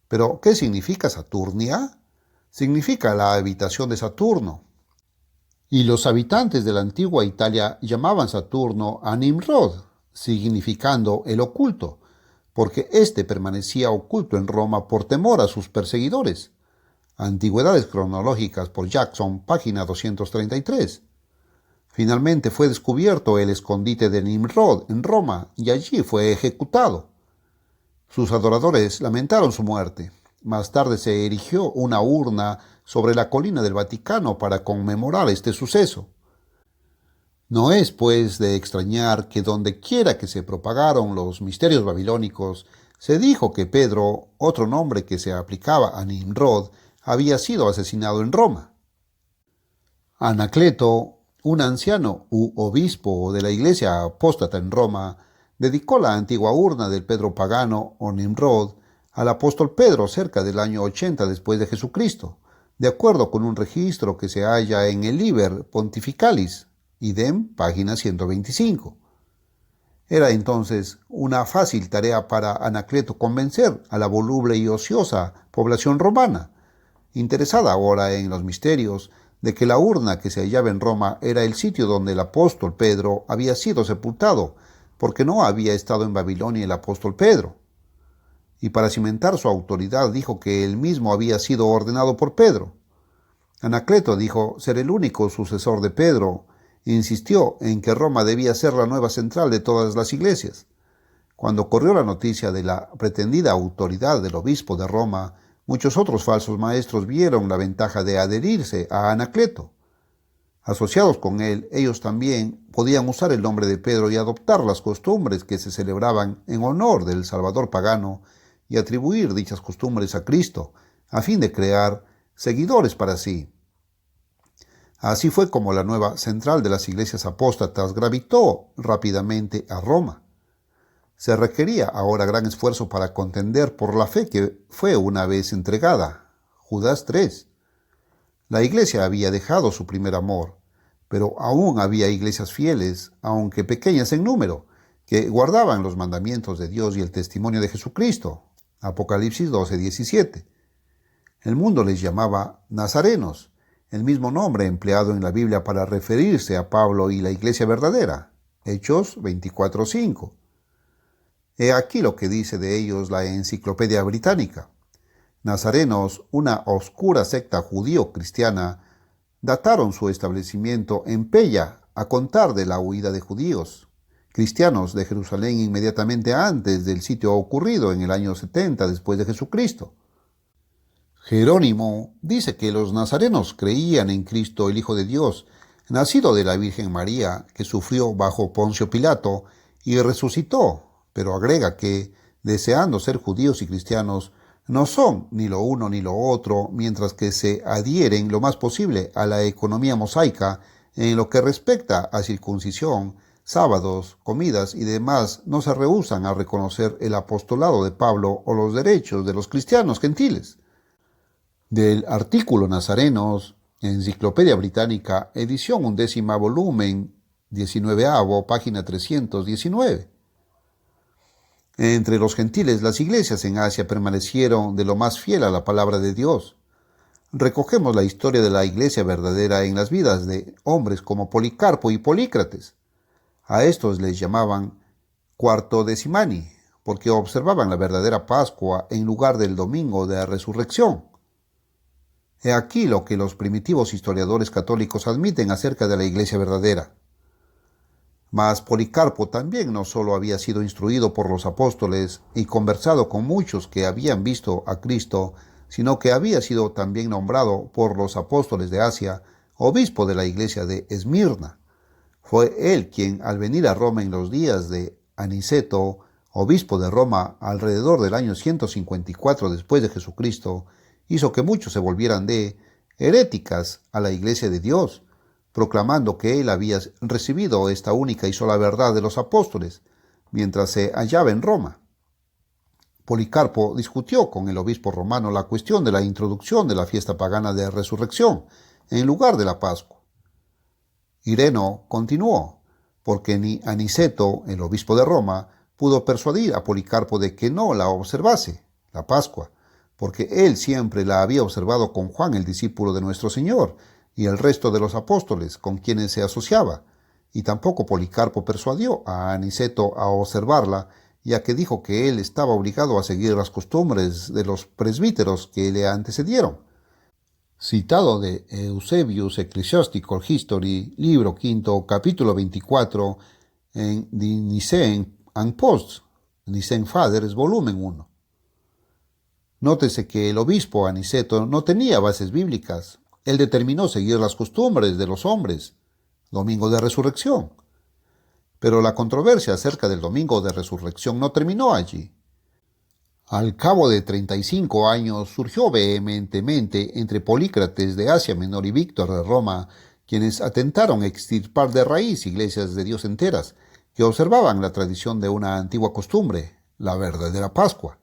¿Pero qué significa Saturnia? Significa la habitación de Saturno. Y los habitantes de la antigua Italia llamaban Saturno a Nimrod, significando el oculto, porque éste permanecía oculto en Roma por temor a sus perseguidores. Antigüedades cronológicas por Jackson, página 233. Finalmente fue descubierto el escondite de Nimrod en Roma y allí fue ejecutado. Sus adoradores lamentaron su muerte. Más tarde se erigió una urna sobre la colina del Vaticano para conmemorar este suceso. No es, pues, de extrañar que donde quiera que se propagaron los misterios babilónicos, se dijo que Pedro, otro nombre que se aplicaba a Nimrod, había sido asesinado en Roma. Anacleto, un anciano u obispo de la iglesia apóstata en Roma, dedicó la antigua urna del Pedro pagano o Nimrod al apóstol Pedro cerca del año 80 después de Jesucristo, de acuerdo con un registro que se halla en el Liber Pontificalis, idem, página 125. Era entonces una fácil tarea para Anacleto convencer a la voluble y ociosa población romana, interesada ahora en los misterios, de que la urna que se hallaba en Roma era el sitio donde el apóstol Pedro había sido sepultado, porque no había estado en Babilonia el apóstol Pedro. Y para cimentar su autoridad dijo que él mismo había sido ordenado por Pedro. Anacleto dijo ser el único sucesor de Pedro, insistió en que Roma debía ser la nueva central de todas las iglesias. Cuando corrió la noticia de la pretendida autoridad del obispo de Roma, muchos otros falsos maestros vieron la ventaja de adherirse a Anacleto. Asociados con él, ellos también podían usar el nombre de Pedro y adoptar las costumbres que se celebraban en honor del Salvador pagano y atribuir dichas costumbres a Cristo, a fin de crear seguidores para sí. Así fue como la nueva central de las iglesias apóstatas gravitó rápidamente a Roma. Se requería ahora gran esfuerzo para contender por la fe que fue una vez entregada. Judas 3. La iglesia había dejado su primer amor, pero aún había iglesias fieles, aunque pequeñas en número, que guardaban los mandamientos de Dios y el testimonio de Jesucristo. Apocalipsis 12:17. El mundo les llamaba nazarenos, el mismo nombre empleado en la Biblia para referirse a Pablo y la iglesia verdadera. Hechos 24:5. He aquí lo que dice de ellos la Enciclopedia Británica. Nazarenos, una oscura secta judío-cristiana, dataron su establecimiento en Pella a contar de la huida de judíos cristianos de Jerusalén inmediatamente antes del sitio ocurrido en el año 70 después de Jesucristo. Jerónimo dice que los nazarenos creían en Cristo, el Hijo de Dios, nacido de la Virgen María, que sufrió bajo Poncio Pilato y resucitó, pero agrega que, deseando ser judíos y cristianos, no son ni lo uno ni lo otro, mientras que se adhieren lo más posible a la economía mosaica en lo que respecta a circuncisión, sábados, comidas y demás. No se rehúsan a reconocer el apostolado de Pablo o los derechos de los cristianos gentiles. Del artículo Nazarenos, Enciclopedia Británica, edición 11ª, volumen 19avo, página 319. Entre los gentiles, las iglesias en Asia permanecieron de lo más fiel a la palabra de Dios. Recogemos la historia de la iglesia verdadera en las vidas de hombres como Policarpo y Polícrates. A estos les llamaban cuartodecimani, porque observaban la verdadera Pascua en lugar del domingo de resurrección. He aquí lo que los primitivos historiadores católicos admiten acerca de la iglesia verdadera. Mas Policarpo también no solo había sido instruido por los apóstoles y conversado con muchos que habían visto a Cristo, sino que había sido también nombrado por los apóstoles de Asia obispo de la iglesia de Esmirna. Fue él quien, al venir a Roma en los días de Aniceto, obispo de Roma, alrededor del año 154 después de Jesucristo, hizo que muchos se volvieran de heréticas a la iglesia de Dios, proclamando que él había recibido esta única y sola verdad de los apóstoles, mientras se hallaba en Roma. Policarpo discutió con el obispo romano la cuestión de la introducción de la fiesta pagana de resurrección en lugar de la Pascua. Ireno continuó, porque ni Aniceto, el obispo de Roma, pudo persuadir a Policarpo de que no la observase, la Pascua, porque él siempre la había observado con Juan, el discípulo de nuestro Señor, y el resto de los apóstoles con quienes se asociaba, y tampoco Policarpo persuadió a Aniceto a observarla, ya que dijo que él estaba obligado a seguir las costumbres de los presbíteros que le antecedieron. Citado de Eusebius Ecclesiastical History, libro 5, capítulo 24, en The Nicene and Post, Nicene Fathers, volumen 1. Nótese que el obispo Aniceto no tenía bases bíblicas. Él determinó seguir las costumbres de los hombres, domingo de resurrección. Pero la controversia acerca del domingo de resurrección no terminó allí. Al cabo de 35 años surgió vehementemente entre Polícrates de Asia Menor y Víctor de Roma, quienes atentaron a extirpar de raíz iglesias de Dios enteras, que observaban la tradición de una antigua costumbre, la verdadera Pascua.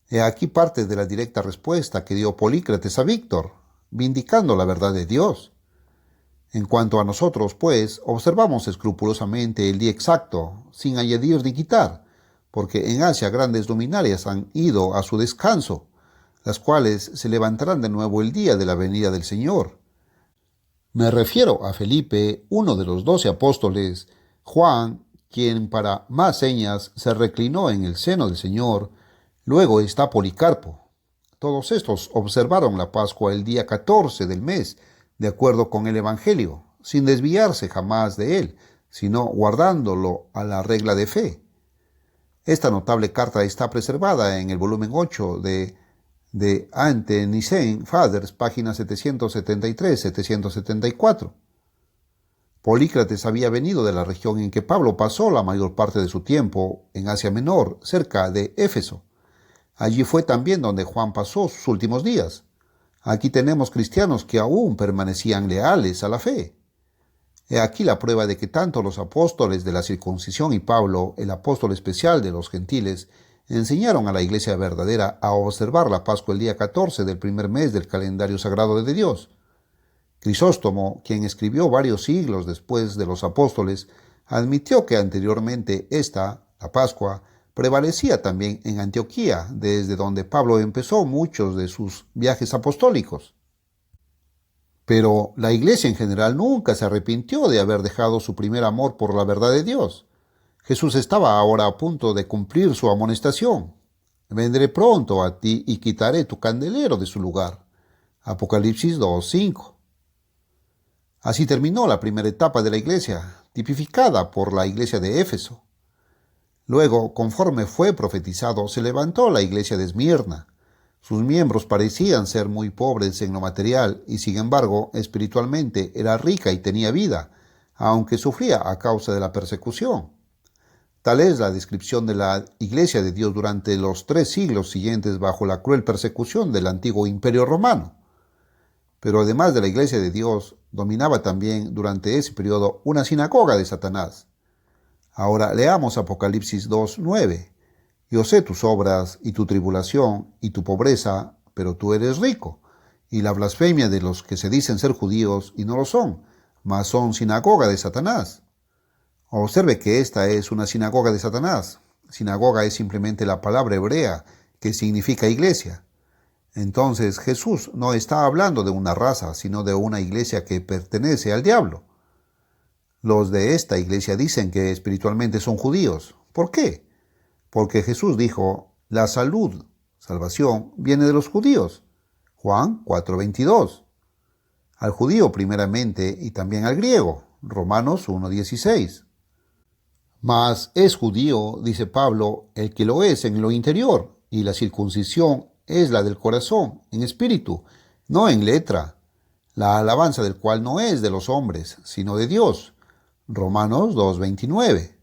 He aquí parte de la directa respuesta que dio Polícrates a Víctor, vindicando la verdad de Dios. En cuanto a nosotros, pues, observamos escrupulosamente el día exacto, sin añadir ni quitar, porque en Asia grandes luminarias han ido a su descanso, las cuales se levantarán de nuevo el día de la venida del Señor. Me refiero a Felipe, uno de los 12 apóstoles, Juan, quien para más señas se reclinó en el seno del Señor, luego está Policarpo. Todos estos observaron la Pascua el día 14 del mes, de acuerdo con el Evangelio, sin desviarse jamás de él, sino guardándolo a la regla de fe. Esta notable carta está preservada en el volumen 8 de Ante Nicene Fathers, páginas 773-774. Polícrates había venido de la región en que Pablo pasó la mayor parte de su tiempo, en Asia Menor, cerca de Éfeso. Allí fue también donde Juan pasó sus últimos días. Aquí tenemos cristianos que aún permanecían leales a la fe. He aquí la prueba de que tanto los apóstoles de la circuncisión y Pablo, el apóstol especial de los gentiles, enseñaron a la iglesia verdadera a observar la Pascua el día 14 del primer mes del calendario sagrado de Dios. Crisóstomo, quien escribió varios siglos después de los apóstoles, admitió que anteriormente la Pascua, prevalecía también en Antioquía, desde donde Pablo empezó muchos de sus viajes apostólicos. Pero la iglesia en general nunca se arrepintió de haber dejado su primer amor por la verdad de Dios. Jesús estaba ahora a punto de cumplir su amonestación. Vendré pronto a ti y quitaré tu candelero de su lugar. Apocalipsis 2:5. Así terminó la primera etapa de la iglesia, tipificada por la iglesia de Éfeso. Luego, conforme fue profetizado, se levantó la iglesia de Esmirna. Sus miembros parecían ser muy pobres en lo material y, sin embargo, espiritualmente era rica y tenía vida, aunque sufría a causa de la persecución. Tal es la descripción de la iglesia de Dios durante los 3 siglos siguientes bajo la cruel persecución del antiguo imperio romano. Pero además de la iglesia de Dios, dominaba también durante ese periodo una sinagoga de Satanás. Ahora leamos Apocalipsis 2:9. Yo sé tus obras y tu tribulación y tu pobreza, pero tú eres rico, y la blasfemia de los que se dicen ser judíos y no lo son, mas son sinagoga de Satanás. Observe que esta es una sinagoga de Satanás. Sinagoga es simplemente la palabra hebrea que significa iglesia. Entonces Jesús no está hablando de una raza, sino de una iglesia que pertenece al diablo. Los de esta iglesia dicen que espiritualmente son judíos. ¿Por qué? Porque Jesús dijo, la salvación, viene de los judíos. Juan 4:22. Al judío primeramente y también al griego. Romanos 1:16. Mas es judío, dice Pablo, el que lo es en lo interior, y la circuncisión es la del corazón, en espíritu, no en letra, la alabanza del cual no es de los hombres, sino de Dios. Romanos 2:29.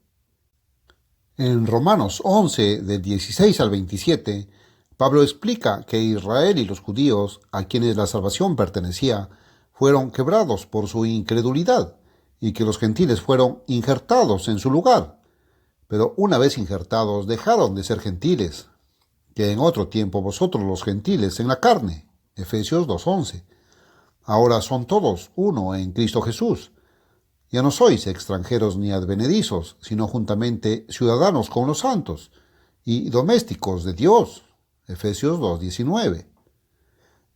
En Romanos 11, del 16 al 27, Pablo explica que Israel y los judíos, a quienes la salvación pertenecía, fueron quebrados por su incredulidad, y que los gentiles fueron injertados en su lugar. Pero una vez injertados, dejaron de ser gentiles, que en otro tiempo vosotros los gentiles en la carne. Efesios 2:11. Ahora son todos uno en Cristo Jesús. Ya no sois extranjeros ni advenedizos, sino juntamente ciudadanos con los santos y domésticos de Dios. Efesios 2:19.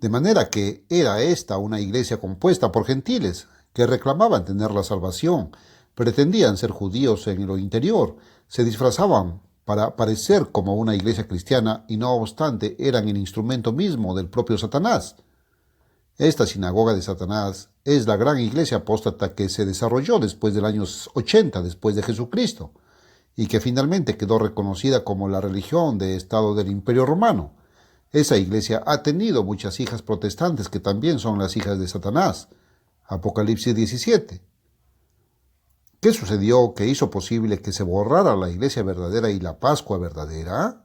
De manera que era esta una iglesia compuesta por gentiles, que reclamaban tener la salvación, pretendían ser judíos en lo interior, se disfrazaban para parecer como una iglesia cristiana y no obstante eran el instrumento mismo del propio Satanás. Esta sinagoga de Satanás es la gran iglesia apóstata que se desarrolló después del año 80 después de Jesucristo y que finalmente quedó reconocida como la religión de Estado del Imperio Romano. Esa iglesia ha tenido muchas hijas protestantes que también son las hijas de Satanás. Apocalipsis 17. ¿Qué sucedió que hizo posible que se borrara la iglesia verdadera y la Pascua verdadera?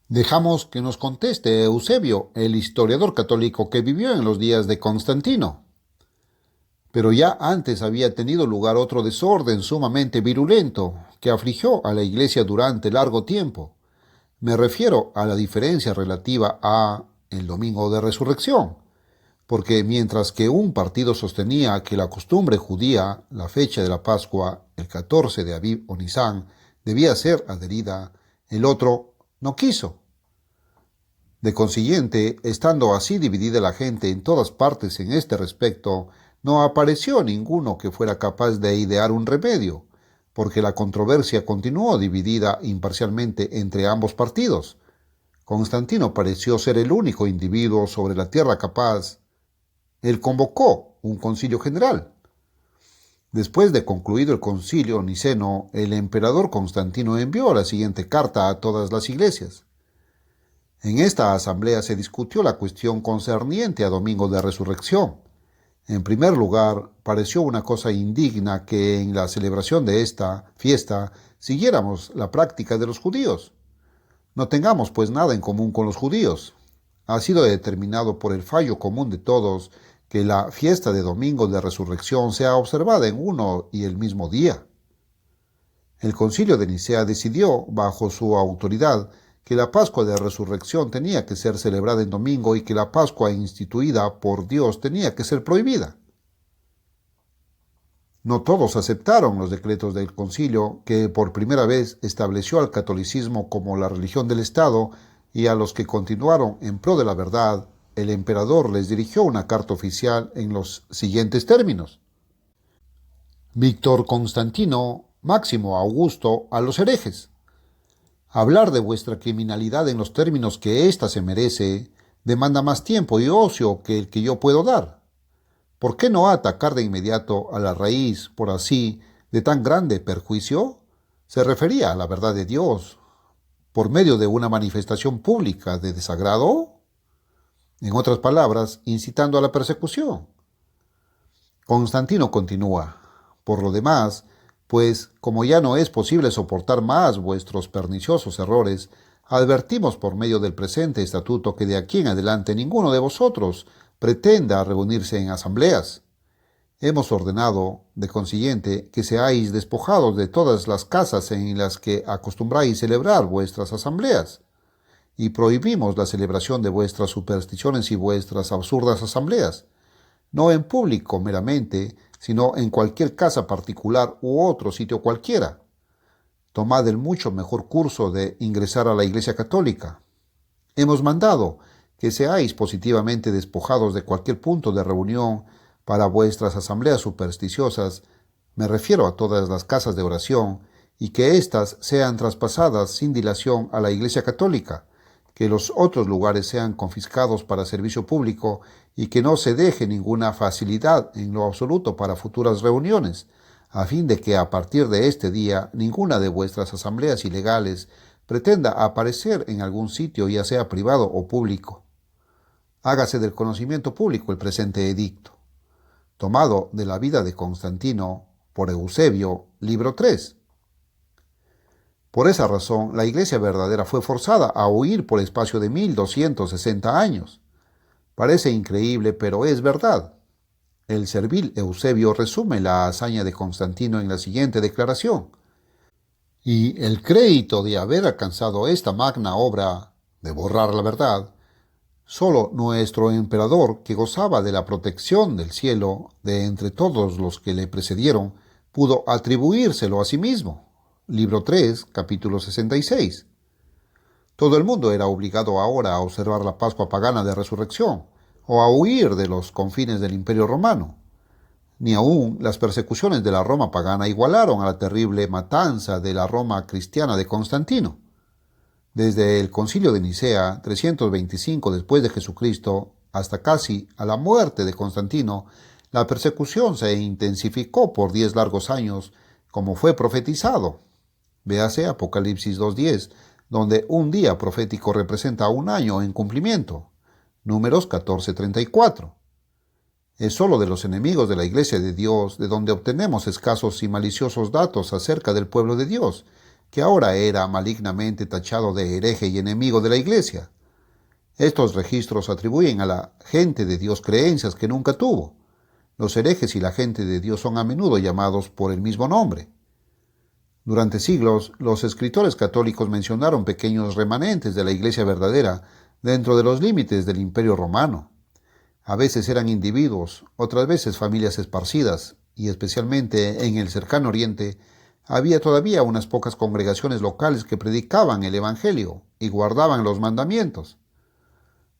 Dejamos que nos conteste Eusebio, el historiador católico que vivió en los días de Constantino. Pero ya antes había tenido lugar otro desorden sumamente virulento que afligió a la iglesia durante largo tiempo. Me refiero a la diferencia relativa a el Domingo de Resurrección, porque mientras que un partido sostenía que la costumbre judía, la fecha de la Pascua, el 14 de Abib o Nisán, debía ser adherida, el otro no quiso. De consiguiente, estando así dividida la gente en todas partes en este respecto, no apareció ninguno que fuera capaz de idear un remedio, porque la controversia continuó dividida imparcialmente entre ambos partidos. Constantino pareció ser el único individuo sobre la tierra capaz. Él convocó un concilio general, Después de concluido el concilio niceno, el emperador Constantino envió la siguiente carta a todas las iglesias. En esta asamblea se discutió la cuestión concerniente a Domingo de Resurrección. En primer lugar, pareció una cosa indigna que en la celebración de esta fiesta siguiéramos la práctica de los judíos. No tengamos pues nada en común con los judíos. Ha sido determinado por el fallo común de todos que la fiesta de Domingo de Resurrección sea observada en uno y el mismo día. El Concilio de Nicea decidió, bajo su autoridad, que la Pascua de Resurrección tenía que ser celebrada en domingo y que la Pascua instituida por Dios tenía que ser prohibida. No todos aceptaron los decretos del concilio, que por primera vez estableció al catolicismo como la religión del Estado, y a los que continuaron en pro de la verdad, el emperador les dirigió una carta oficial en los siguientes términos. Víctor Constantino, Máximo Augusto, a los herejes. Hablar de vuestra criminalidad en los términos que ésta se merece demanda más tiempo y ocio que el que yo puedo dar. ¿Por qué no atacar de inmediato a la raíz, por así, de tan grande perjuicio? Se refería a la verdad de Dios, por medio de una manifestación pública de desagrado, en otras palabras, incitando a la persecución. Constantino continúa. Por lo demás, pues como ya no es posible soportar más vuestros perniciosos errores, advertimos por medio del presente estatuto que de aquí en adelante ninguno de vosotros pretenda reunirse en asambleas. Hemos ordenado, de consiguiente, que seáis despojados de todas las casas en las que acostumbráis celebrar vuestras asambleas, y prohibimos la celebración de vuestras supersticiones y vuestras absurdas asambleas, no en público meramente, sino en cualquier casa particular u otro sitio cualquiera. Tomad el mucho mejor curso de ingresar a la Iglesia Católica. Hemos mandado que seáis positivamente despojados de cualquier punto de reunión para vuestras asambleas supersticiosas, me refiero a todas las casas de oración, y que éstas sean traspasadas sin dilación a la Iglesia Católica, que los otros lugares sean confiscados para servicio público y que no se deje ninguna facilidad en lo absoluto para futuras reuniones, a fin de que a partir de este día ninguna de vuestras asambleas ilegales pretenda aparecer en algún sitio, ya sea privado o público. Hágase del conocimiento público el presente edicto, tomado de la vida de Constantino por Eusebio, libro 3. Por esa razón, la Iglesia verdadera fue forzada a huir por espacio de 1260 años. Parece increíble, pero es verdad. El servil Eusebio resume la hazaña de Constantino en la siguiente declaración. Y el crédito de haber alcanzado esta magna obra de borrar la verdad, solo nuestro emperador, que gozaba de la protección del cielo de entre todos los que le precedieron, pudo atribuírselo a sí mismo. Libro 3, capítulo 66. Todo el mundo era obligado ahora a observar la Pascua pagana de Resurrección, o a huir de los confines del Imperio Romano. Ni aun las persecuciones de la Roma pagana igualaron a la terrible matanza de la Roma cristiana de Constantino. Desde el Concilio de Nicea, 325 después de Jesucristo, hasta casi a la muerte de Constantino, la persecución se intensificó por 10 largos años, como fue profetizado. Véase Apocalipsis 2:10, donde un día profético representa un año en cumplimiento. Números 14:34. Es sólo de los enemigos de la Iglesia de Dios de donde obtenemos escasos y maliciosos datos acerca del pueblo de Dios, que ahora era malignamente tachado de hereje y enemigo de la Iglesia. Estos registros atribuyen a la gente de Dios creencias que nunca tuvo. Los herejes y la gente de Dios son a menudo llamados por el mismo nombre. Durante siglos, los escritores católicos mencionaron pequeños remanentes de la Iglesia verdadera dentro de los límites del Imperio Romano. A veces eran individuos, otras veces familias esparcidas, y especialmente en el cercano Oriente, había todavía unas pocas congregaciones locales que predicaban el Evangelio y guardaban los mandamientos.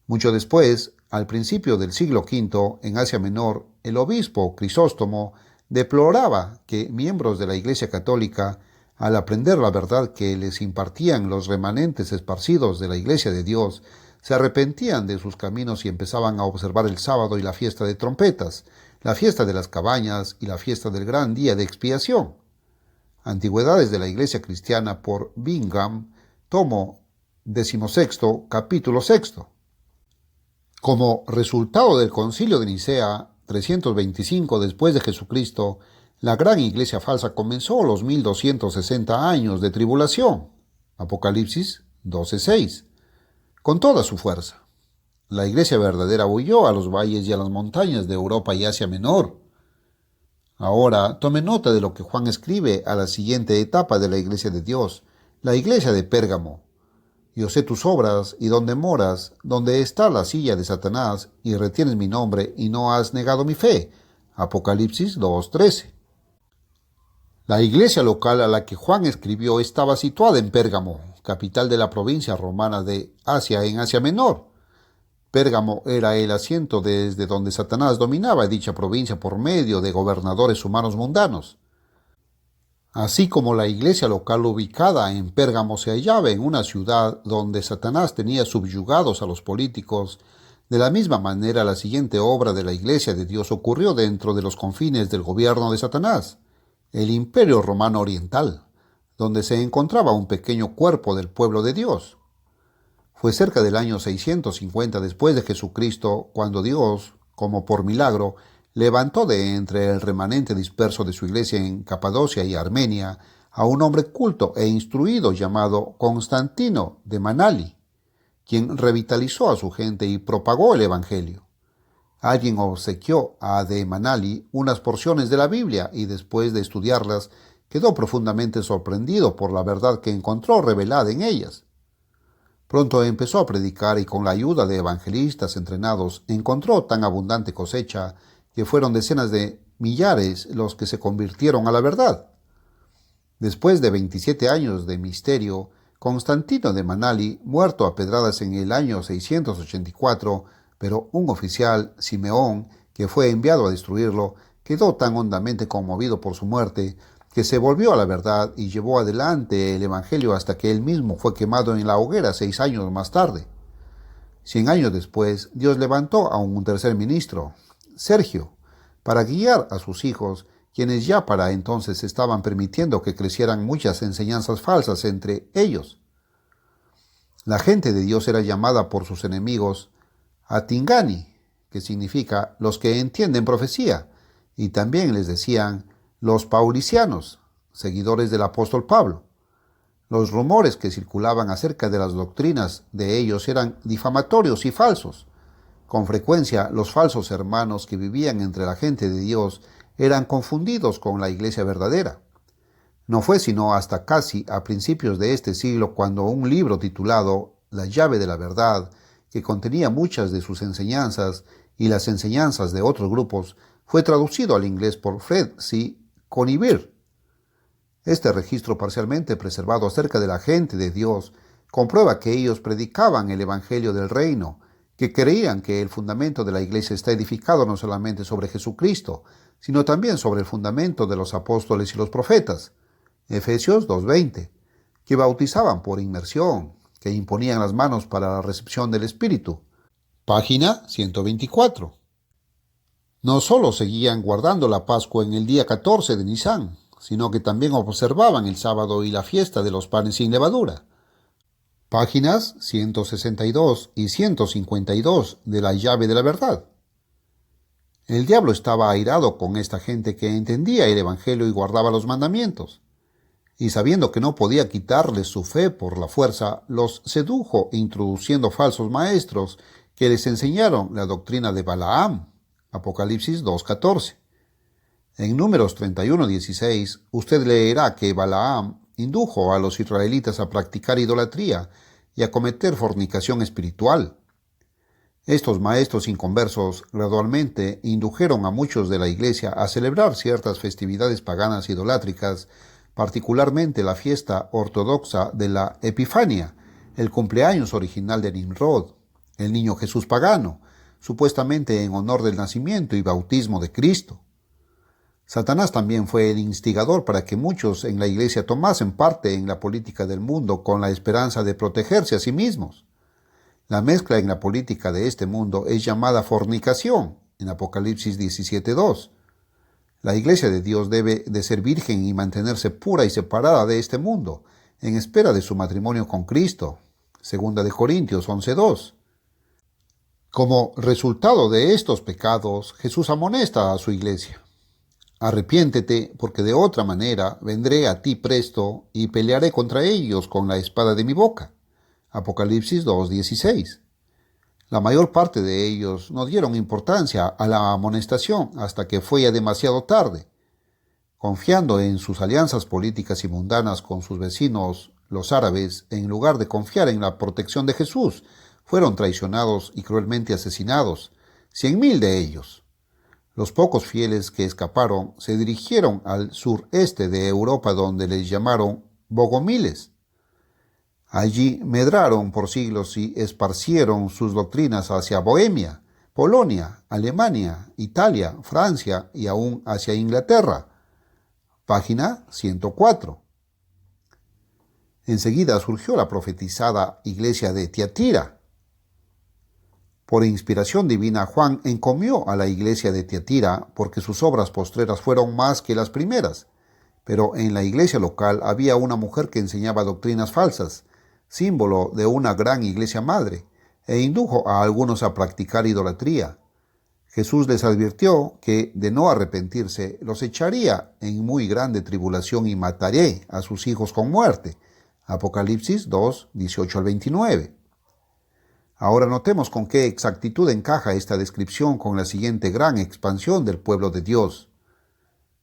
Mucho después, al principio del siglo V, en Asia Menor, el obispo Crisóstomo deploraba que miembros de la Iglesia Católica, al aprender la verdad que les impartían los remanentes esparcidos de la Iglesia de Dios, se arrepentían de sus caminos y empezaban a observar el sábado y la fiesta de trompetas, la fiesta de las cabañas y la fiesta del gran día de expiación. Antigüedades de la Iglesia Cristiana por Bingham, tomo 16, capítulo 6. Como resultado del Concilio de Nicea 325 después de Jesucristo, la gran iglesia falsa comenzó los 1260 años de tribulación, Apocalipsis 12:6, con toda su fuerza. La iglesia verdadera huyó a los valles y a las montañas de Europa y Asia Menor. Ahora tome nota de lo que Juan escribe a la siguiente etapa de la iglesia de Dios, la iglesia de Pérgamo. Yo sé tus obras y dónde moras, donde está la silla de Satanás, y retienes mi nombre y no has negado mi fe. Apocalipsis 2:13. La iglesia local a la que Juan escribió estaba situada en Pérgamo, capital de la provincia romana de Asia en Asia Menor. Pérgamo era el asiento desde donde Satanás dominaba dicha provincia por medio de gobernadores humanos mundanos. Así como la iglesia local ubicada en Pérgamo se hallaba en una ciudad donde Satanás tenía subyugados a los políticos, de la misma manera la siguiente obra de la iglesia de Dios ocurrió dentro de los confines del gobierno de Satanás, el Imperio Romano Oriental, donde se encontraba un pequeño cuerpo del pueblo de Dios. Fue cerca del año 650 después de Jesucristo cuando Dios, como por milagro, levantó de entre el remanente disperso de su iglesia en Capadocia y Armenia a un hombre culto e instruido llamado Constantino de Manali, quien revitalizó a su gente y propagó el evangelio. Alguien obsequió a de Manali unas porciones de la Biblia y después de estudiarlas quedó profundamente sorprendido por la verdad que encontró revelada en ellas. Pronto empezó a predicar y con la ayuda de evangelistas entrenados encontró tan abundante cosecha que fueron decenas de millares los que se convirtieron a la verdad. Después de 27 años de misterio, Constantino de Manali, muerto a pedradas en el año 684, pero un oficial, Simeón, que fue enviado a destruirlo, quedó tan hondamente conmovido por su muerte que se volvió a la verdad y llevó adelante el evangelio hasta que él mismo fue quemado en la hoguera 6 años más tarde. 100 años después, Dios levantó a un tercer ministro, Sergio, para guiar a sus hijos, quienes ya para entonces estaban permitiendo que crecieran muchas enseñanzas falsas entre ellos. La gente de Dios era llamada por sus enemigos Atingani, que significa los que entienden profecía, y también les decían los paulicianos, seguidores del apóstol Pablo. Los rumores que circulaban acerca de las doctrinas de ellos eran difamatorios y falsos. Con frecuencia, los falsos hermanos que vivían entre la gente de Dios eran confundidos con la iglesia verdadera. No fue sino hasta casi a principios de este siglo cuando un libro titulado La llave de la verdad, que contenía muchas de sus enseñanzas y las enseñanzas de otros grupos, fue traducido al inglés por Fred C. Conivir. Este registro parcialmente preservado acerca de la gente de Dios comprueba que ellos predicaban el evangelio del reino, que creían que el fundamento de la iglesia está edificado no solamente sobre Jesucristo, sino también sobre el fundamento de los apóstoles y los profetas, Efesios 2:20, que bautizaban por inmersión, que imponían las manos para la recepción del Espíritu. Página 124. No solo seguían guardando la Pascua en el día 14 de Nisan, sino que también observaban el sábado y la fiesta de los panes sin levadura. Páginas 162 y 152 de la llave de la verdad. El diablo estaba airado con esta gente que entendía el evangelio y guardaba los mandamientos. Y sabiendo que no podía quitarles su fe por la fuerza, los sedujo introduciendo falsos maestros que les enseñaron la doctrina de Balaam. Apocalipsis 2:14. En Números 31:16, usted leerá que Balaam indujo a los israelitas a practicar idolatría y a cometer fornicación espiritual. Estos maestros inconversos gradualmente indujeron a muchos de la iglesia a celebrar ciertas festividades paganas idolátricas, particularmente la fiesta ortodoxa de la Epifania, el cumpleaños original de Nimrod, el niño Jesús pagano, supuestamente en honor del nacimiento y bautismo de Cristo. Satanás también fue el instigador para que muchos en la iglesia tomasen parte en la política del mundo con la esperanza de protegerse a sí mismos. La mezcla en la política de este mundo es llamada fornicación, en Apocalipsis 17:2. La iglesia de Dios debe de ser virgen y mantenerse pura y separada de este mundo, en espera de su matrimonio con Cristo. Segunda de Corintios 11:2. Como resultado de estos pecados, Jesús amonesta a su iglesia. Arrepiéntete, porque de otra manera vendré a ti presto y pelearé contra ellos con la espada de mi boca. Apocalipsis 2:16. La mayor parte de ellos no dieron importancia a la amonestación hasta que fue ya demasiado tarde. Confiando en sus alianzas políticas y mundanas con sus vecinos, los árabes, en lugar de confiar en la protección de Jesús, fueron traicionados y cruelmente asesinados, 100.000 de ellos. Los pocos fieles que escaparon se dirigieron al sureste de Europa, donde les llamaron bogomiles. Allí medraron por siglos y esparcieron sus doctrinas hacia Bohemia, Polonia, Alemania, Italia, Francia y aún hacia Inglaterra. Página 104. Enseguida surgió la profetizada iglesia de Tiatira. Por inspiración divina, Juan encomió a la iglesia de Tiatira porque sus obras postreras fueron más que las primeras. Pero en la iglesia local había una mujer que enseñaba doctrinas falsas, símbolo de una gran iglesia madre, e indujo a algunos a practicar idolatría. Jesús les advirtió que, de no arrepentirse, los echaría en muy grande tribulación y mataré a sus hijos con muerte. Apocalipsis 2, 18 al 29. Ahora notemos con qué exactitud encaja esta descripción con la siguiente gran expansión del pueblo de Dios.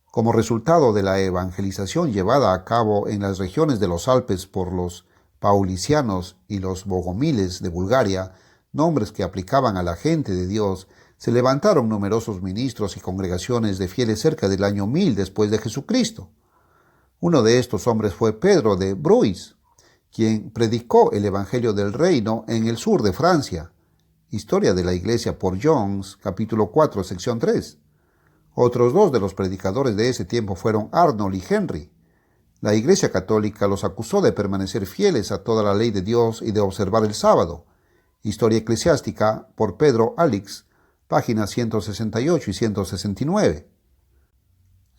Como resultado de la evangelización llevada a cabo en las regiones de los Alpes por los paulicianos y los bogomiles de Bulgaria, nombres que aplicaban a la gente de Dios, se levantaron numerosos ministros y congregaciones de fieles cerca del año 1000 después de Jesucristo. Uno de estos hombres fue Pedro de Bruys, quien predicó el Evangelio del Reino en el sur de Francia. Historia de la Iglesia por Jones, capítulo 4, sección 3. Otros dos de los predicadores de ese tiempo fueron Arnold y Henry. La Iglesia Católica los acusó de permanecer fieles a toda la ley de Dios y de observar el sábado. Historia eclesiástica por Pedro Alix, páginas 168 y 169.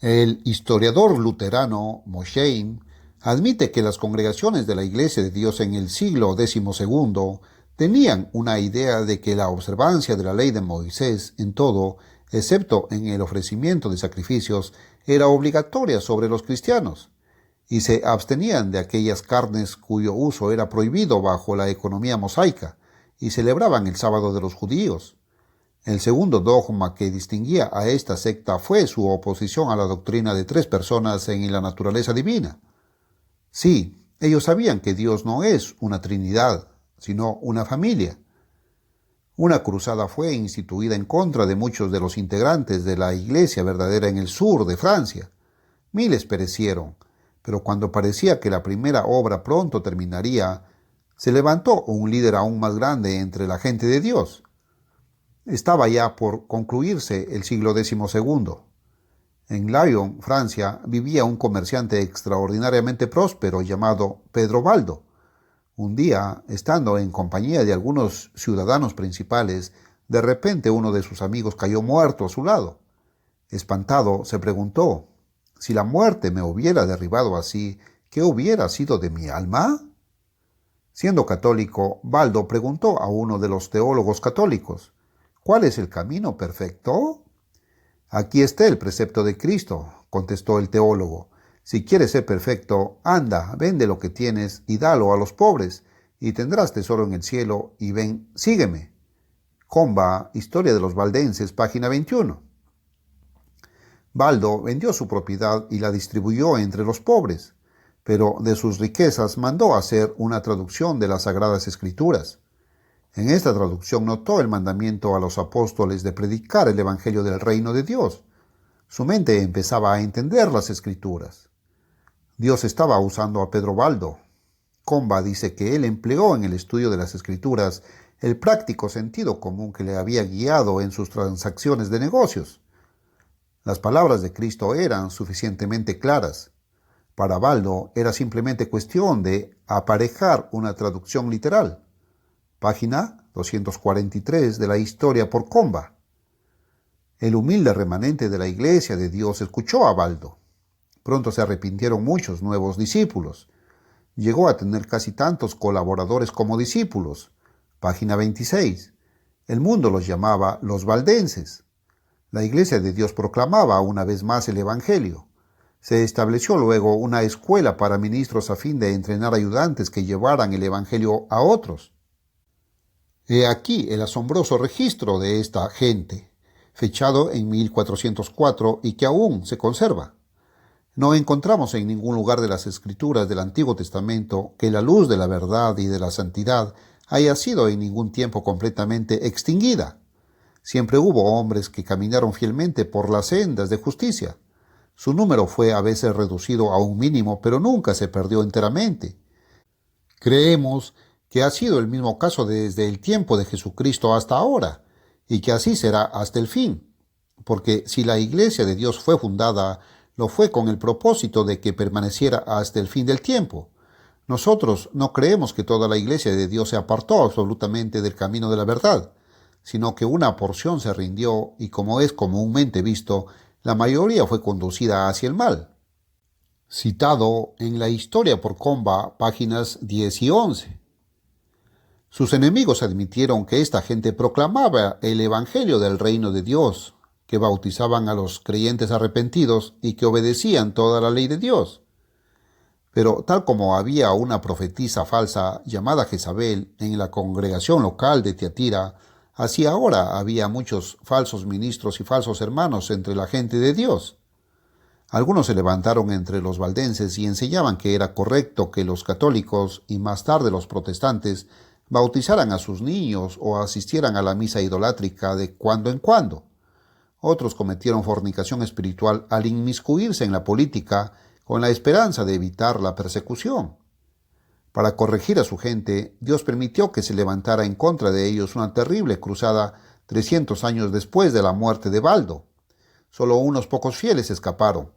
El historiador luterano Mosheim admite que las congregaciones de la Iglesia de Dios en el siglo XII tenían una idea de que la observancia de la ley de Moisés en todo, excepto en el ofrecimiento de sacrificios, era obligatoria sobre los cristianos, y se abstenían de aquellas carnes cuyo uso era prohibido bajo la economía mosaica, y celebraban el sábado de los judíos. El segundo dogma que distinguía a esta secta fue su oposición a la doctrina de tres personas en la naturaleza divina. Sí, ellos sabían que Dios no es una trinidad, sino una familia. Una cruzada fue instituida en contra de muchos de los integrantes de la iglesia verdadera en el sur de Francia. Miles perecieron, pero cuando parecía que la primera obra pronto terminaría, se levantó un líder aún más grande entre la gente de Dios. Estaba ya por concluirse el siglo XII. En Lyon, Francia, vivía un comerciante extraordinariamente próspero llamado Pedro Baldo. Un día, estando en compañía de algunos ciudadanos principales, de repente uno de sus amigos cayó muerto a su lado. Espantado, se preguntó: «Si la muerte me hubiera derribado así, ¿qué hubiera sido de mi alma?». Siendo católico, Baldo preguntó a uno de los teólogos católicos: «¿Cuál es el camino perfecto?». «Aquí está el precepto de Cristo», contestó el teólogo. «Si quieres ser perfecto, anda, vende lo que tienes y dalo a los pobres, y tendrás tesoro en el cielo, y ven, sígueme». Comba, Historia de los Valdenses, página 21. Baldo vendió su propiedad y la distribuyó entre los pobres, pero de sus riquezas mandó hacer una traducción de las Sagradas Escrituras. En esta traducción notó el mandamiento a los apóstoles de predicar el Evangelio del Reino de Dios. Su mente empezaba a entender las Escrituras. Dios estaba usando a Pedro Baldo. Comba dice que él empleó en el estudio de las Escrituras el práctico sentido común que le había guiado en sus transacciones de negocios. Las palabras de Cristo eran suficientemente claras. Para Baldo era simplemente cuestión de aparejar una traducción literal. Página 243 de la Historia por Comba. El humilde remanente de la Iglesia de Dios escuchó a Baldo. Pronto se arrepintieron muchos nuevos discípulos. Llegó a tener casi tantos colaboradores como discípulos. Página 26. El mundo los llamaba los valdenses. La Iglesia de Dios proclamaba una vez más el Evangelio. Se estableció luego una escuela para ministros a fin de entrenar ayudantes que llevaran el Evangelio a otros. He aquí el asombroso registro de esta gente, fechado en 1404 y que aún se conserva. No encontramos en ningún lugar de las Escrituras del Antiguo Testamento que la luz de la verdad y de la santidad haya sido en ningún tiempo completamente extinguida. Siempre hubo hombres que caminaron fielmente por las sendas de justicia. Su número fue a veces reducido a un mínimo, pero nunca se perdió enteramente. Creemos que ha sido el mismo caso desde el tiempo de Jesucristo hasta ahora, y que así será hasta el fin. Porque si la Iglesia de Dios fue fundada, lo fue con el propósito de que permaneciera hasta el fin del tiempo. Nosotros no creemos que toda la Iglesia de Dios se apartó absolutamente del camino de la verdad, sino que una porción se rindió y, como es comúnmente visto, la mayoría fue conducida hacia el mal. Citado en la Historia por Comba, páginas 10 y 11. Sus enemigos admitieron que esta gente proclamaba el Evangelio del reino de Dios, que bautizaban a los creyentes arrepentidos y que obedecían toda la ley de Dios. Pero tal como había una profetisa falsa llamada Jezabel en la congregación local de Tiatira, así ahora había muchos falsos ministros y falsos hermanos entre la gente de Dios. Algunos se levantaron entre los valdenses y enseñaban que era correcto que los católicos y más tarde los protestantes bautizaran a sus niños o asistieran a la misa idolátrica de cuando en cuando. Otros cometieron fornicación espiritual al inmiscuirse en la política con la esperanza de evitar la persecución. Para corregir a su gente, Dios permitió que se levantara en contra de ellos una terrible cruzada 300 años después de la muerte de Baldo. Solo unos pocos fieles escaparon.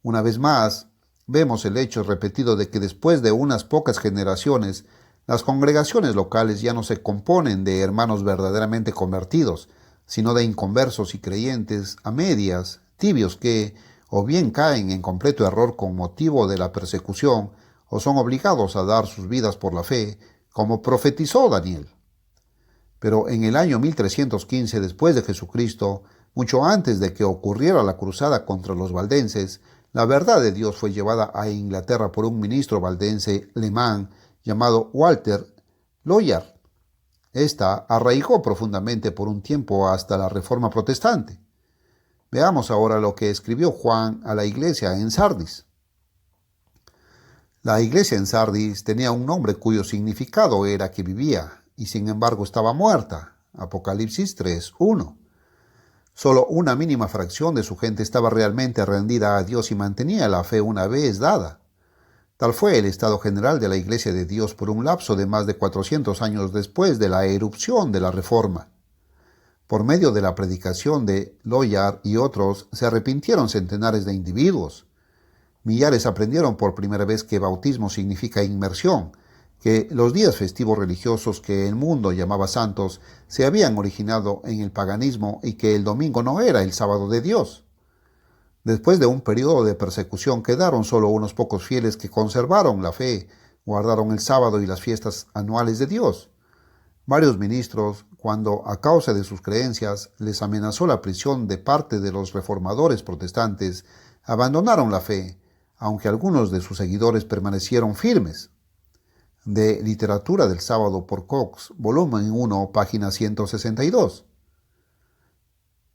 Una vez más, vemos el hecho repetido de que después de unas pocas generaciones, las congregaciones locales ya no se componen de hermanos verdaderamente convertidos, sino de inconversos y creyentes a medias, tibios que o bien caen en completo error con motivo de la persecución, o son obligados a dar sus vidas por la fe, como profetizó Daniel. Pero en el año 1315 después de Jesucristo, mucho antes de que ocurriera la cruzada contra los valdenses, la verdad de Dios fue llevada a Inglaterra por un ministro valdense alemán llamado Walter Loyard. Esta arraigó profundamente por un tiempo hasta la Reforma Protestante. Veamos ahora lo que escribió Juan a la iglesia en Sardis. La iglesia en Sardis tenía un nombre cuyo significado era que vivía, y sin embargo estaba muerta. Apocalipsis 3:1. Solo una mínima fracción de su gente estaba realmente rendida a Dios y mantenía la fe una vez dada. Tal fue el estado general de la Iglesia de Dios por un lapso de más de 400 años después de la erupción de la Reforma. Por medio de la predicación de Loyard y otros, se arrepintieron centenares de individuos. Millares aprendieron por primera vez que bautismo significa inmersión, que los días festivos religiosos que el mundo llamaba santos se habían originado en el paganismo y que el domingo no era el sábado de Dios. Después de un periodo de persecución quedaron solo unos pocos fieles que conservaron la fe, guardaron el sábado y las fiestas anuales de Dios. Varios ministros, cuando a causa de sus creencias les amenazó la prisión de parte de los reformadores protestantes, abandonaron la fe, aunque algunos de sus seguidores permanecieron firmes. De Literatura del Sábado por Cox, volumen 1, página 162.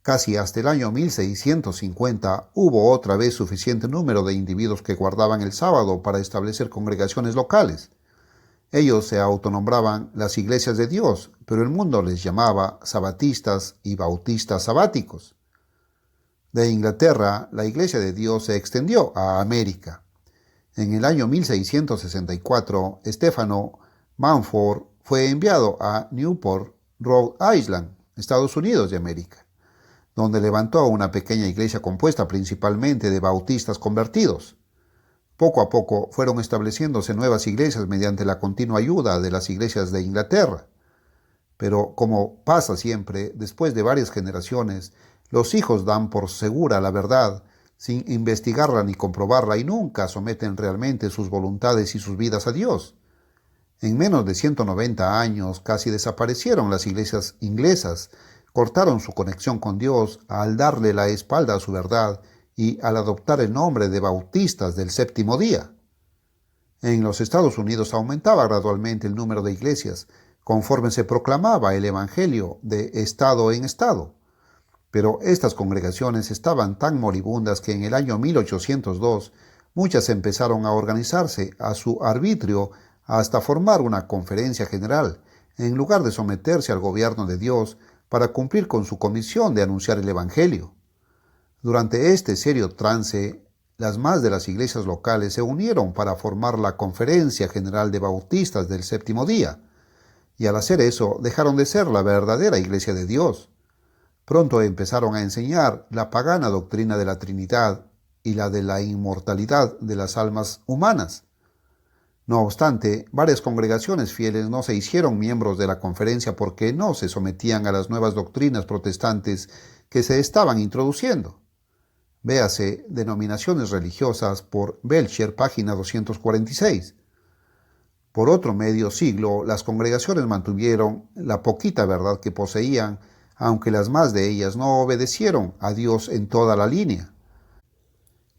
Casi hasta el año 1650 hubo otra vez suficiente número de individuos que guardaban el sábado para establecer congregaciones locales. Ellos se autonombraban las iglesias de Dios, pero el mundo les llamaba sabatistas y bautistas sabáticos. De Inglaterra, la iglesia de Dios se extendió a América. En el año 1664, Stefano Manford fue enviado a Newport, Rhode Island, Estados Unidos de América, donde levantó una pequeña iglesia compuesta principalmente de bautistas convertidos. Poco a poco fueron estableciéndose nuevas iglesias mediante la continua ayuda de las iglesias de Inglaterra. Pero, como pasa siempre, después de varias generaciones, Los hijos dan por segura la verdad, sin investigarla ni comprobarla, y nunca someten realmente sus voluntades y sus vidas a Dios. En menos de 190 años casi desaparecieron las iglesias inglesas, cortaron su conexión con Dios al darle la espalda a su verdad y al adoptar el nombre de bautistas del séptimo día. En los Estados Unidos aumentaba gradualmente el número de iglesias, conforme se proclamaba el Evangelio de estado en estado. Pero estas congregaciones estaban tan moribundas que en el año 1802 muchas empezaron a organizarse a su arbitrio hasta formar una conferencia general, en lugar de someterse al gobierno de Dios para cumplir con su comisión de anunciar el Evangelio. Durante este serio trance, las más de las iglesias locales se unieron para formar la Conferencia General de Bautistas del Séptimo Día, y al hacer eso dejaron de ser la verdadera Iglesia de Dios. Pronto empezaron a enseñar la pagana doctrina de la Trinidad y la de la inmortalidad de las almas humanas. No obstante, varias congregaciones fieles no se hicieron miembros de la conferencia porque no se sometían a las nuevas doctrinas protestantes que se estaban introduciendo. Véase Denominaciones religiosas por Belcher, página 246. Por otro medio siglo, las congregaciones mantuvieron la poquita verdad que poseían, aunque las más de ellas no obedecieron a Dios en toda la línea.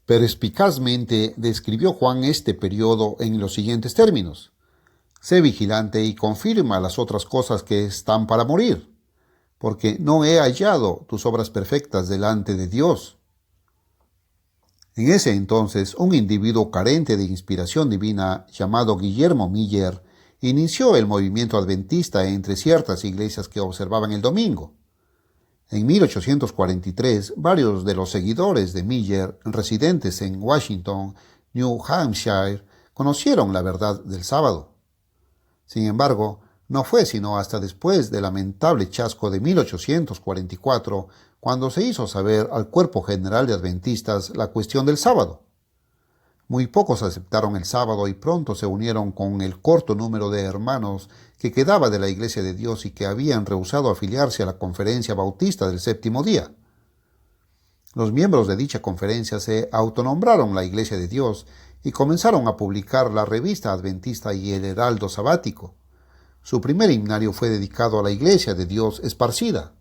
Perspicazmente describió Juan este periodo en los siguientes términos: sé vigilante y confirma las otras cosas que están para morir, porque no he hallado tus obras perfectas delante de Dios. En ese entonces, un individuo carente de inspiración divina llamado Guillermo Miller inició el movimiento adventista entre ciertas iglesias que observaban el domingo. En 1843, varios de los seguidores de Miller, residentes en Washington, New Hampshire, conocieron la verdad del sábado. Sin embargo, no fue sino hasta después del lamentable chasco de 1844 cuando se hizo saber al Cuerpo General de Adventistas la cuestión del sábado. Muy pocos aceptaron el sábado y pronto se unieron con el corto número de hermanos que quedaba de la Iglesia de Dios y que habían rehusado afiliarse a la Conferencia Bautista del Séptimo Día. Los miembros de dicha conferencia se autonombraron la Iglesia de Dios y comenzaron a publicar la Revista Adventista y el Heraldo Sabático. Su primer himnario fue dedicado a la Iglesia de Dios esparcida.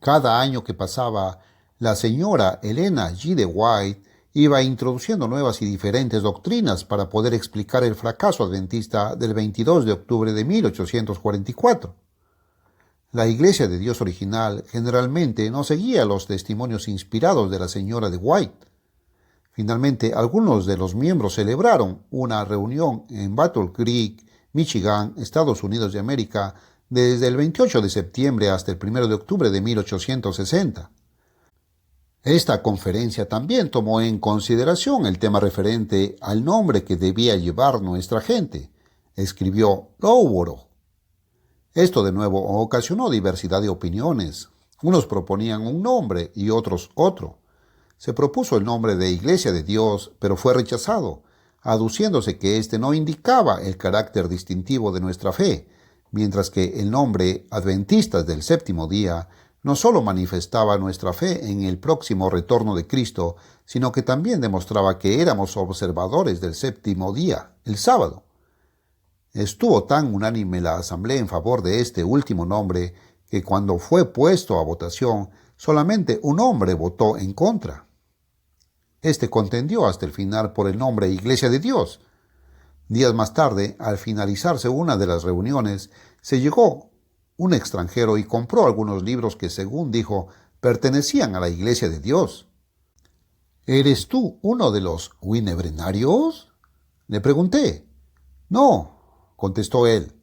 Cada año que pasaba, la señora Elena G. de White iba introduciendo nuevas y diferentes doctrinas para poder explicar el fracaso adventista del 22 de octubre de 1844. La Iglesia de Dios original generalmente no seguía los testimonios inspirados de la señora de White. Finalmente, algunos de los miembros celebraron una reunión en Battle Creek, Michigan, Estados Unidos de América, desde el 28 de septiembre hasta el 1 de octubre de 1860. Esta conferencia también tomó en consideración el tema referente al nombre que debía llevar nuestra gente, escribió Lowborough. Esto de nuevo ocasionó diversidad de opiniones. Unos proponían un nombre y otros otro. Se propuso el nombre de Iglesia de Dios, pero fue rechazado, aduciéndose que éste no indicaba el carácter distintivo de nuestra fe, mientras que el nombre Adventistas del Séptimo Día no solo manifestaba nuestra fe en el próximo retorno de Cristo, sino que también demostraba que éramos observadores del séptimo día, el sábado. Estuvo tan unánime la asamblea en favor de este último nombre que cuando fue puesto a votación, solamente un hombre votó en contra. Este contendió hasta el final por el nombre Iglesia de Dios. Días más tarde, al finalizarse una de las reuniones, se llegó un extranjero y compró algunos libros que, según dijo, pertenecían a la Iglesia de Dios. ¿Eres tú uno de los winebrenarios?, le pregunté. No, contestó él,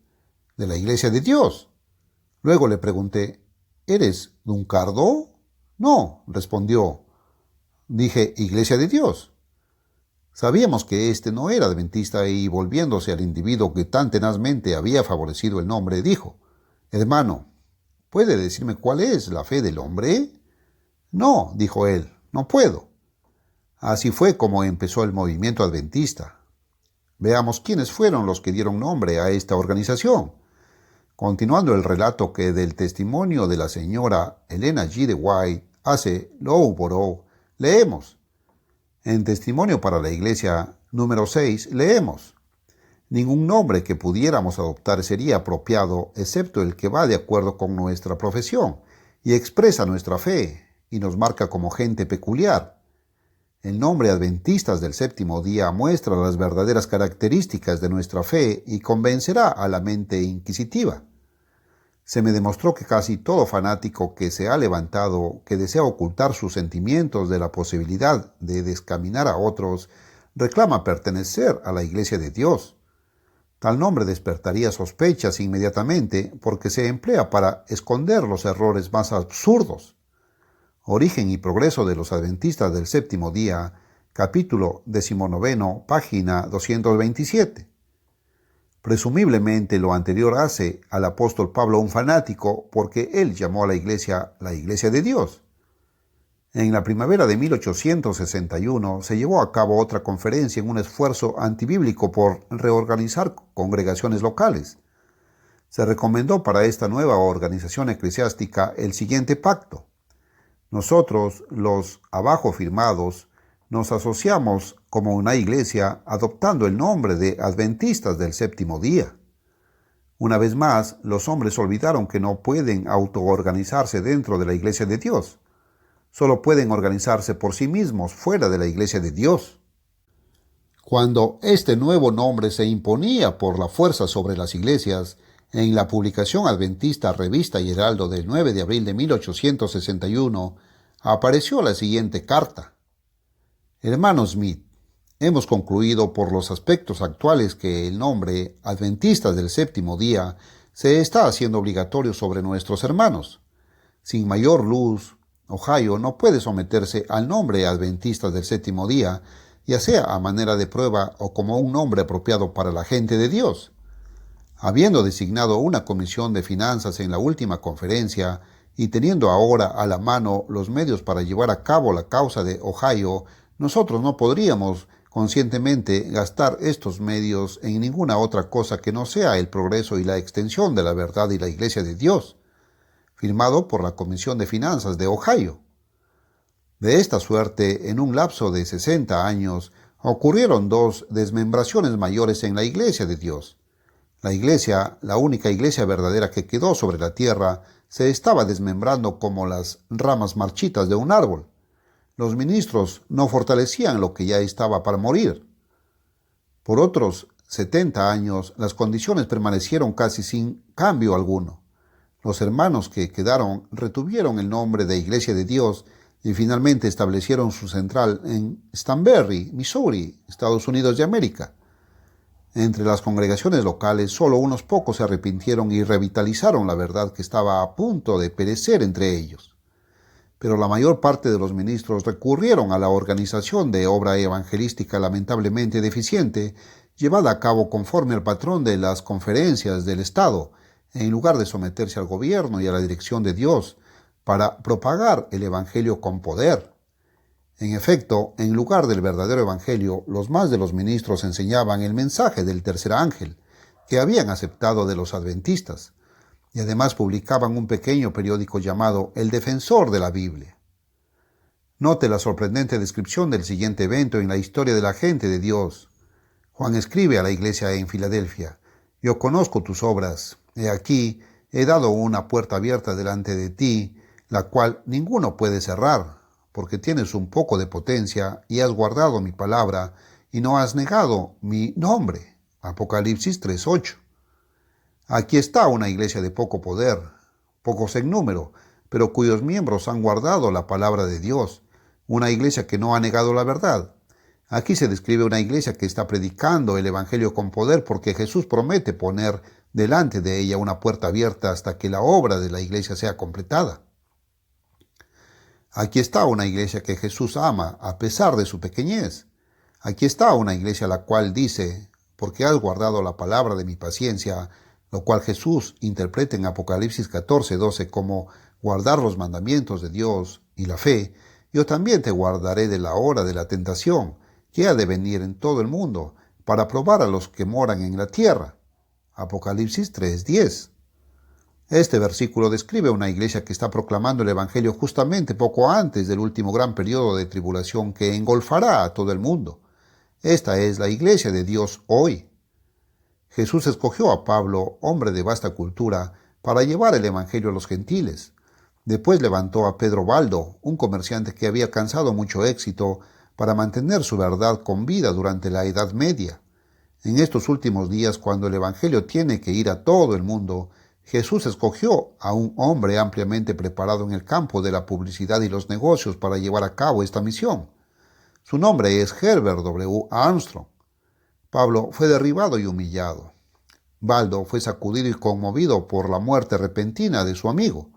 de la Iglesia de Dios. Luego le pregunté, ¿eres Duncardo? No, respondió. Dije, Iglesia de Dios. Sabíamos que éste no era adventista y, volviéndose al individuo que tan tenazmente había favorecido el nombre, dijo, hermano, ¿puede decirme cuál es la fe del hombre? No, dijo él, no puedo. Así fue como empezó el movimiento adventista. Veamos quiénes fueron los que dieron nombre a esta organización. Continuando el relato que del testimonio de la señora Elena G. de White hace Loughborough, leemos. En Testimonio para la Iglesia número 6 leemos. Ningún nombre que pudiéramos adoptar sería apropiado excepto el que va de acuerdo con nuestra profesión y expresa nuestra fe y nos marca como gente peculiar. El nombre Adventistas del Séptimo Día muestra las verdaderas características de nuestra fe y convencerá a la mente inquisitiva. Se me demostró que casi todo fanático que se ha levantado, que desea ocultar sus sentimientos de la posibilidad de descaminar a otros, reclama pertenecer a la Iglesia de Dios. Tal nombre despertaría sospechas inmediatamente porque se emplea para esconder los errores más absurdos. Origen y progreso de los Adventistas del Séptimo Día, capítulo 19, página 227. Presumiblemente lo anterior hace al apóstol Pablo un fanático porque él llamó a la Iglesia de Dios. En la primavera de 1861 se llevó a cabo otra conferencia en un esfuerzo antibíblico por reorganizar congregaciones locales. Se recomendó para esta nueva organización eclesiástica el siguiente pacto. Nosotros, los abajo firmados, nos asociamos como una iglesia adoptando el nombre de Adventistas del Séptimo Día. Una vez más, los hombres olvidaron que no pueden autoorganizarse dentro de la Iglesia de Dios. Solo pueden organizarse por sí mismos fuera de la Iglesia de Dios. Cuando este nuevo nombre se imponía por la fuerza sobre las iglesias, en la publicación adventista Revista y Heraldo del 9 de abril de 1861, apareció la siguiente carta. Hermano Smith, hemos concluido por los aspectos actuales que el nombre Adventistas del Séptimo Día se está haciendo obligatorio sobre nuestros hermanos. Sin mayor luz, Ohio no puede someterse al nombre Adventistas del Séptimo Día, ya sea a manera de prueba o como un nombre apropiado para la gente de Dios. Habiendo designado una comisión de finanzas en la última conferencia y teniendo ahora a la mano los medios para llevar a cabo la causa de Ohio, nosotros no podríamos conscientemente gastar estos medios en ninguna otra cosa que no sea el progreso y la extensión de la verdad y la Iglesia de Dios, firmado por la Comisión de Finanzas de Ohio. De esta suerte, en un lapso de 60 años, ocurrieron dos desmembraciones mayores en la Iglesia de Dios. La Iglesia, la única Iglesia verdadera que quedó sobre la tierra, se estaba desmembrando como las ramas marchitas de un árbol. Los ministros no fortalecían lo que ya estaba para morir. Por otros 70 años, las condiciones permanecieron casi sin cambio alguno. Los hermanos que quedaron retuvieron el nombre de Iglesia de Dios y finalmente establecieron su central en Stanberry, Missouri, Estados Unidos de América. Entre las congregaciones locales, solo unos pocos se arrepintieron y revitalizaron la verdad que estaba a punto de perecer entre ellos. Pero la mayor parte de los ministros recurrieron a la organización de obra evangelística lamentablemente deficiente, llevada a cabo conforme al patrón de las conferencias del Estado, en lugar de someterse al gobierno y a la dirección de Dios para propagar el evangelio con poder. En efecto, en lugar del verdadero evangelio, los más de los ministros enseñaban el mensaje del tercer ángel, que habían aceptado de los adventistas, y además publicaban un pequeño periódico llamado El Defensor de la Biblia. Note la sorprendente descripción del siguiente evento en la historia de la gente de Dios. Juan escribe a la iglesia en Filadelfia: «Yo conozco tus obras. He aquí, he dado una puerta abierta delante de ti, la cual ninguno puede cerrar, porque tienes un poco de potencia y has guardado mi palabra y no has negado mi nombre». Apocalipsis 3:8. Aquí está una iglesia de poco poder, pocos en número, pero cuyos miembros han guardado la palabra de Dios, una iglesia que no ha negado la verdad. Aquí se describe una iglesia que está predicando el evangelio con poder porque Jesús promete poner delante de ella una puerta abierta hasta que la obra de la iglesia sea completada. Aquí está una iglesia que Jesús ama a pesar de su pequeñez. Aquí está una iglesia la cual dice: «Porque has guardado la palabra de mi paciencia», lo cual Jesús interpreta en Apocalipsis 14:12 como guardar los mandamientos de Dios y la fe. «Yo también te guardaré de la hora de la tentación, que ha de venir en todo el mundo, para probar a los que moran en la tierra». Apocalipsis 3:10. Este versículo describe una iglesia que está proclamando el Evangelio justamente poco antes del último gran periodo de tribulación que engolfará a todo el mundo. Esta es la iglesia de Dios hoy. Jesús escogió a Pablo, hombre de vasta cultura, para llevar el Evangelio a los gentiles. Después levantó a Pedro Baldo, un comerciante que había alcanzado mucho éxito, para mantener su verdad con vida durante la Edad Media. En estos últimos días, cuando el Evangelio tiene que ir a todo el mundo, Jesús escogió a un hombre ampliamente preparado en el campo de la publicidad y los negocios para llevar a cabo esta misión. Su nombre es Herbert W. Armstrong. Pablo fue derribado y humillado. Baldo fue sacudido y conmovido por la muerte repentina de su amigo.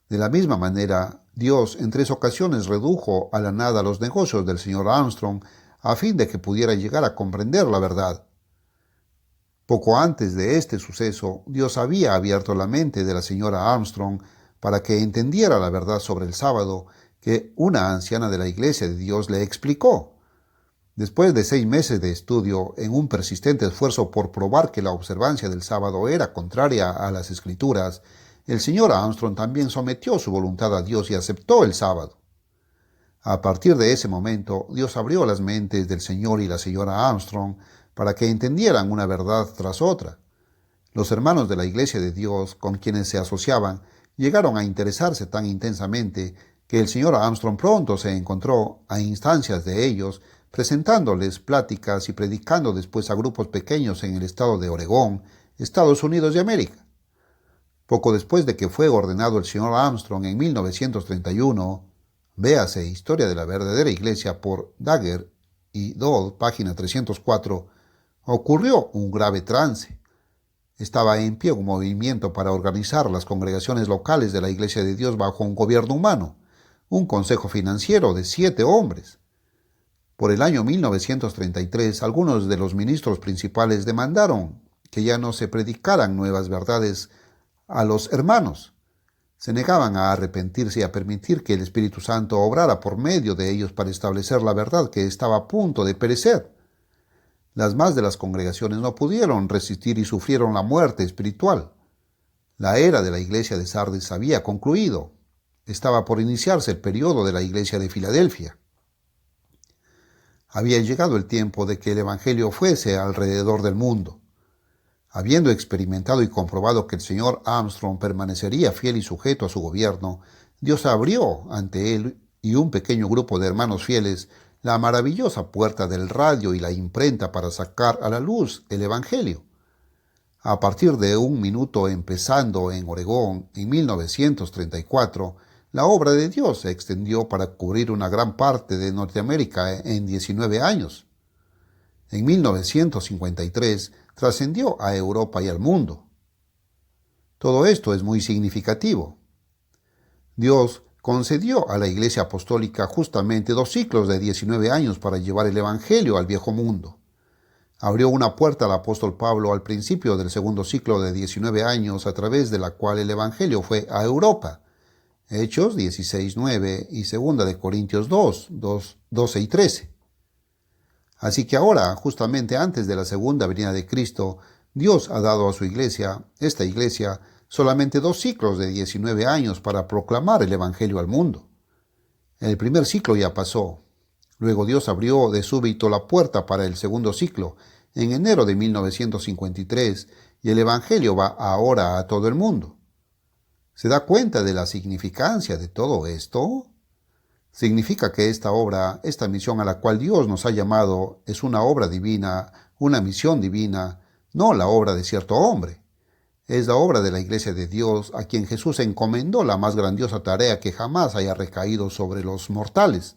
De la misma manera, Dios en 3 ocasiones redujo a la nada los negocios del señor Armstrong a fin de que pudiera llegar a comprender la verdad. Poco antes de este suceso, Dios había abierto la mente de la señora Armstrong para que entendiera la verdad sobre el sábado que una anciana de la Iglesia de Dios le explicó. Después de 6 meses de estudio, en un persistente esfuerzo por probar que la observancia del sábado era contraria a las Escrituras, el señor Armstrong también sometió su voluntad a Dios y aceptó el sábado. A partir de ese momento, Dios abrió las mentes del señor y la señora Armstrong para que entendieran una verdad tras otra. Los hermanos de la Iglesia de Dios con quienes se asociaban llegaron a interesarse tan intensamente que el señor Armstrong pronto se encontró, a instancias de ellos, presentándoles pláticas y predicando después a grupos pequeños en el estado de Oregón, Estados Unidos de América. Poco después de que fue ordenado el señor Armstrong en 1931, véase Historia de la Verdadera Iglesia por Dagger y Dodd, página 304, ocurrió un grave trance. Estaba en pie un movimiento para organizar las congregaciones locales de la Iglesia de Dios bajo un gobierno humano, un consejo financiero de 7 hombres. Por el año 1933, algunos de los ministros principales demandaron que ya no se predicaran nuevas verdades a los hermanos. Se negaban a arrepentirse y a permitir que el Espíritu Santo obrara por medio de ellos para establecer la verdad que estaba a punto de perecer. Las más de las congregaciones no pudieron resistir y sufrieron la muerte espiritual. La era de la iglesia de Sardis había concluido. Estaba por iniciarse el periodo de la iglesia de Filadelfia. Había llegado el tiempo de que el Evangelio fuese alrededor del mundo. Habiendo experimentado y comprobado que el señor Armstrong permanecería fiel y sujeto a su gobierno, Dios abrió ante él y un pequeño grupo de hermanos fieles la maravillosa puerta del radio y la imprenta para sacar a la luz el Evangelio. A partir de un minuto empezando en Oregón en 1934, la obra de Dios se extendió para cubrir una gran parte de Norteamérica en 19 años. En 1953 trascendió a Europa y al mundo. Todo esto es muy significativo. Dios concedió a la Iglesia Apostólica justamente 2 ciclos de 19 años para llevar el Evangelio al viejo mundo. Abrió una puerta al apóstol Pablo al principio del segundo ciclo de 19 años a través de la cual el Evangelio fue a Europa. Hechos 16:9 y 2 de Corintios 12 y 13. Así que ahora, justamente antes de la segunda venida de Cristo, Dios ha dado a su iglesia, esta iglesia, solamente 2 ciclos de 19 años para proclamar el Evangelio al mundo. El primer ciclo ya pasó. Luego Dios abrió de súbito la puerta para el segundo ciclo, en enero de 1953, y el Evangelio va ahora a todo el mundo. ¿Se da cuenta de la significancia de todo esto? Significa que esta obra, esta misión a la cual Dios nos ha llamado, es una obra divina, una misión divina, no la obra de cierto hombre. Es la obra de la Iglesia de Dios, a quien Jesús encomendó la más grandiosa tarea que jamás haya recaído sobre los mortales: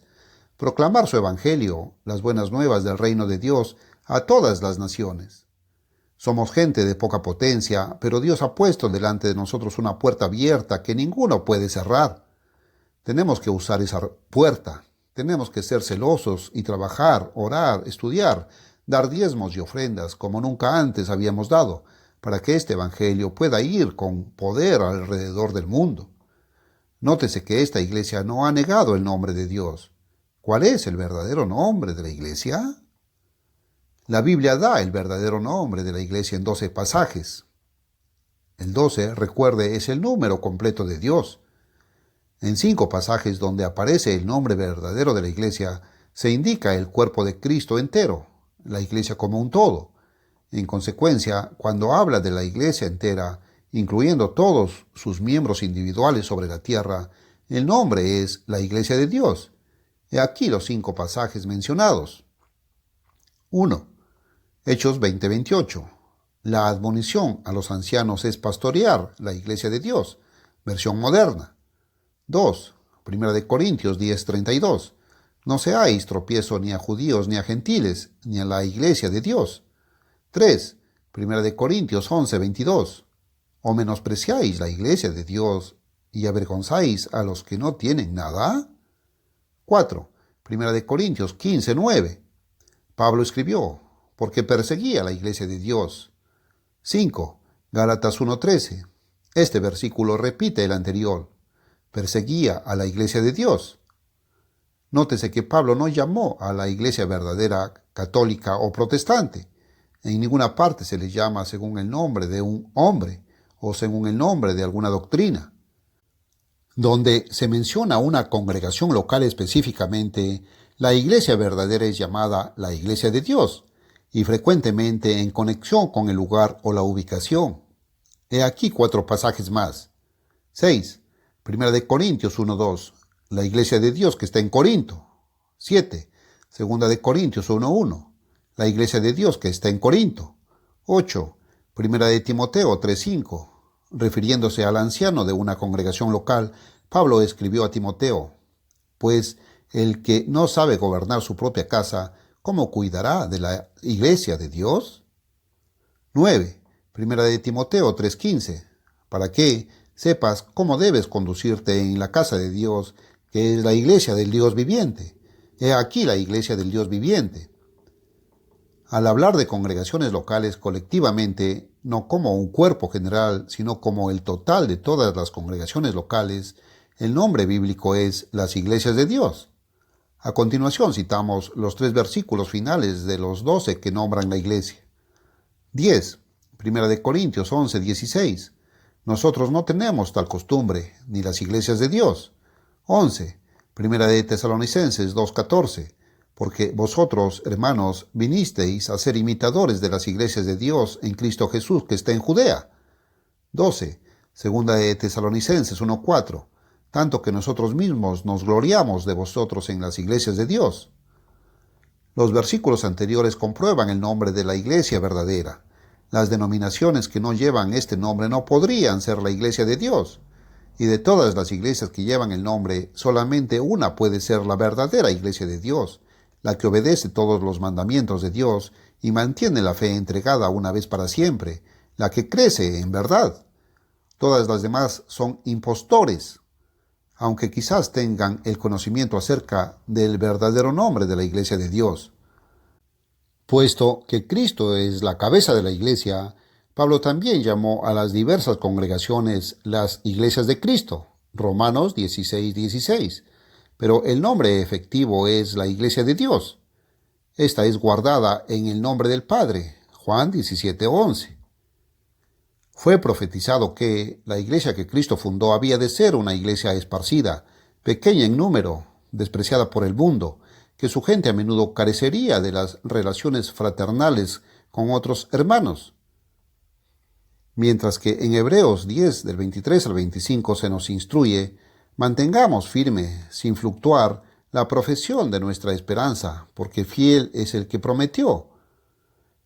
proclamar su Evangelio, las buenas nuevas del reino de Dios, a todas las naciones. Somos gente de poca potencia, pero Dios ha puesto delante de nosotros una puerta abierta que ninguno puede cerrar. Tenemos que usar esa puerta. Tenemos que ser celosos y trabajar, orar, estudiar, dar diezmos y ofrendas como nunca antes habíamos dado, para que este Evangelio pueda ir con poder alrededor del mundo. Nótese que esta iglesia no ha negado el nombre de Dios. ¿Cuál es el verdadero nombre de la iglesia? La Biblia da el verdadero nombre de la iglesia en 12 pasajes. El 12, recuerde, es el número completo de Dios. En 5 pasajes donde aparece el nombre verdadero de la iglesia, se indica el cuerpo de Cristo entero, la iglesia como un todo. En consecuencia, cuando habla de la iglesia entera, incluyendo todos sus miembros individuales sobre la tierra, el nombre es la iglesia de Dios. He aquí los 5 pasajes mencionados. 1. Hechos 20:28. La admonición a los ancianos es pastorear la iglesia de Dios, versión moderna. 2. Primera de Corintios 10:32. No seáis tropiezo ni a judíos ni a gentiles, ni a la iglesia de Dios. 3. Primera de Corintios 11:22. ¿O menospreciáis la iglesia de Dios y avergonzáis a los que no tienen nada? 4. Primera de Corintios 15:9. Pablo escribió, porque perseguía la iglesia de Dios. 5. Gálatas 1:13. Este versículo repite el anterior. Perseguía a la iglesia de Dios. Nótese que Pablo no llamó a la iglesia verdadera católica o protestante. En ninguna parte se le llama según el nombre de un hombre o según el nombre de alguna doctrina. Donde se menciona una congregación local específicamente, la iglesia verdadera es llamada la iglesia de Dios y frecuentemente en conexión con el lugar o la ubicación. He aquí 4 pasajes más. 6. Primera de Corintios 1:2. La iglesia de Dios que está en Corinto. 7. Segunda de Corintios 1:1. La iglesia de Dios que está en Corinto. 8. Primera de Timoteo 3:5. Refiriéndose al anciano de una congregación local, Pablo escribió a Timoteo, pues el que no sabe gobernar su propia casa, ¿cómo cuidará de la iglesia de Dios? 9. Primera de Timoteo 3:15. Para que sepas cómo debes conducirte en la casa de Dios, que es la iglesia del Dios viviente. He aquí la iglesia del Dios viviente. Al hablar de congregaciones locales colectivamente, no como un cuerpo general, sino como el total de todas las congregaciones locales, el nombre bíblico es las iglesias de Dios. A continuación citamos los 3 versículos finales de los 12 que nombran la iglesia. 10. Primera de Corintios 11:16. Nosotros no tenemos tal costumbre, ni las iglesias de Dios. 11. Primera de Tesalonicenses 2:14. Porque vosotros, hermanos, vinisteis a ser imitadores de las iglesias de Dios en Cristo Jesús que está en Judea. 12. Segunda de Tesalonicenses 1:4. Tanto que nosotros mismos nos gloriamos de vosotros en las iglesias de Dios. Los versículos anteriores comprueban el nombre de la iglesia verdadera. Las denominaciones que no llevan este nombre no podrían ser la iglesia de Dios. Y de todas las iglesias que llevan el nombre, solamente una puede ser la verdadera iglesia de Dios, la que obedece todos los mandamientos de Dios y mantiene la fe entregada una vez para siempre, la que crece en verdad. Todas las demás son impostores, aunque quizás tengan el conocimiento acerca del verdadero nombre de la iglesia de Dios. Puesto que Cristo es la cabeza de la iglesia, Pablo también llamó a las diversas congregaciones las iglesias de Cristo, Romanos 16:16. Pero el nombre efectivo es la iglesia de Dios. Esta es guardada en el nombre del Padre, Juan 17:11. Fue profetizado que la iglesia que Cristo fundó había de ser una iglesia esparcida, pequeña en número, despreciada por el mundo, que su gente a menudo carecería de las relaciones fraternales con otros hermanos. Mientras que en Hebreos 10, del 23 al 25 se nos instruye, mantengamos firme, sin fluctuar, la profesión de nuestra esperanza, porque fiel es el que prometió.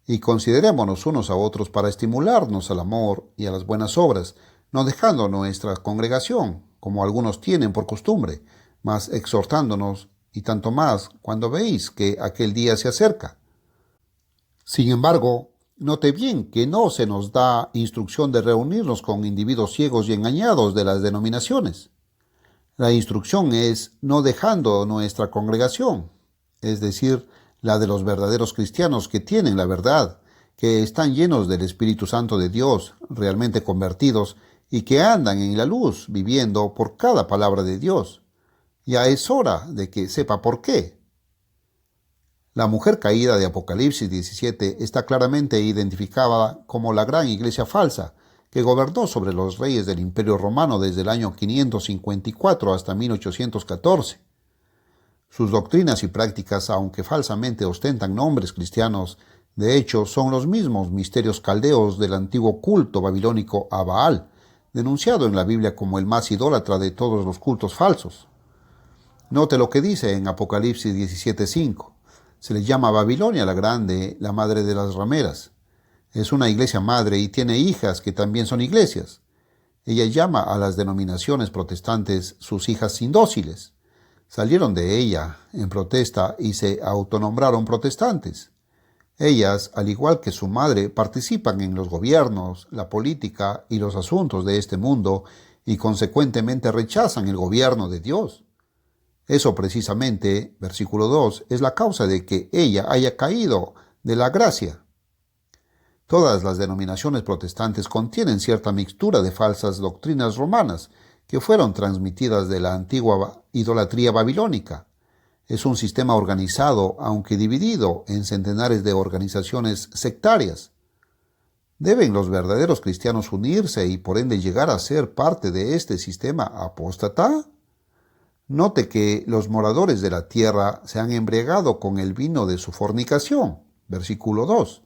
Y considerémonos unos a otros para estimularnos al amor y a las buenas obras, no dejando nuestra congregación, como algunos tienen por costumbre, mas exhortándonos, y tanto más cuando veis que aquel día se acerca. Sin embargo, note bien que no se nos da instrucción de reunirnos con individuos ciegos y engañados de las denominaciones. La instrucción es no dejando nuestra congregación, es decir, la de los verdaderos cristianos que tienen la verdad, que están llenos del Espíritu Santo de Dios, realmente convertidos, y que andan en la luz, viviendo por cada palabra de Dios. Ya es hora de que sepa por qué. La mujer caída de Apocalipsis 17 está claramente identificada como la gran iglesia falsa, que gobernó sobre los reyes del Imperio Romano desde el año 554 hasta 1814. Sus doctrinas y prácticas, aunque falsamente ostentan nombres cristianos, de hecho son los mismos misterios caldeos del antiguo culto babilónico a Baal, denunciado en la Biblia como el más idólatra de todos los cultos falsos. Note lo que dice en Apocalipsis 17:5. Se le llama Babilonia la Grande, la madre de las rameras. Es una iglesia madre y tiene hijas que también son iglesias. Ella llama a las denominaciones protestantes sus hijas indóciles. Salieron de ella en protesta y se autonombraron protestantes. Ellas, al igual que su madre, participan en los gobiernos, la política y los asuntos de este mundo y consecuentemente rechazan el gobierno de Dios. Eso precisamente, versículo 2, es la causa de que ella haya caído de la gracia. Todas las denominaciones protestantes contienen cierta mixtura de falsas doctrinas romanas que fueron transmitidas de la antigua idolatría babilónica. Es un sistema organizado, aunque dividido en centenares de organizaciones sectarias. ¿Deben los verdaderos cristianos unirse y por ende llegar a ser parte de este sistema apóstata? Note que los moradores de la tierra se han embriagado con el vino de su fornicación. Versículo 2.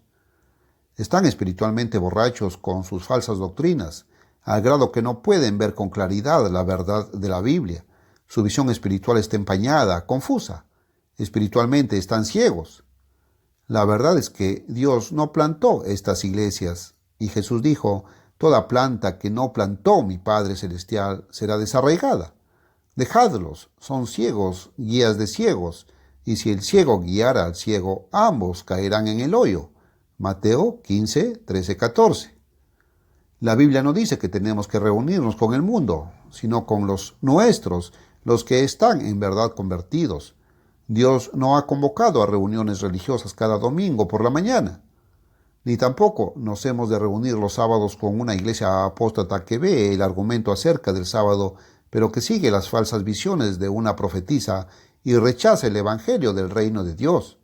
Están espiritualmente borrachos con sus falsas doctrinas, al grado que no pueden ver con claridad la verdad de la Biblia. Su visión espiritual está empañada, confusa. Espiritualmente están ciegos. La verdad es que Dios no plantó estas iglesias, y Jesús dijo, toda planta que no plantó mi Padre Celestial será desarraigada. Dejadlos, son ciegos, guías de ciegos, y si el ciego guiara al ciego, ambos caerán en el hoyo. Mateo 15, 13, 14. La Biblia no dice que tenemos que reunirnos con el mundo, sino con los nuestros, los que están en verdad convertidos. Dios no ha convocado a reuniones religiosas cada domingo por la mañana, ni tampoco nos hemos de reunir los sábados con una iglesia apóstata que ve el argumento acerca del sábado, pero que sigue las falsas visiones de una profetisa y rechaza el evangelio del reino de Dios.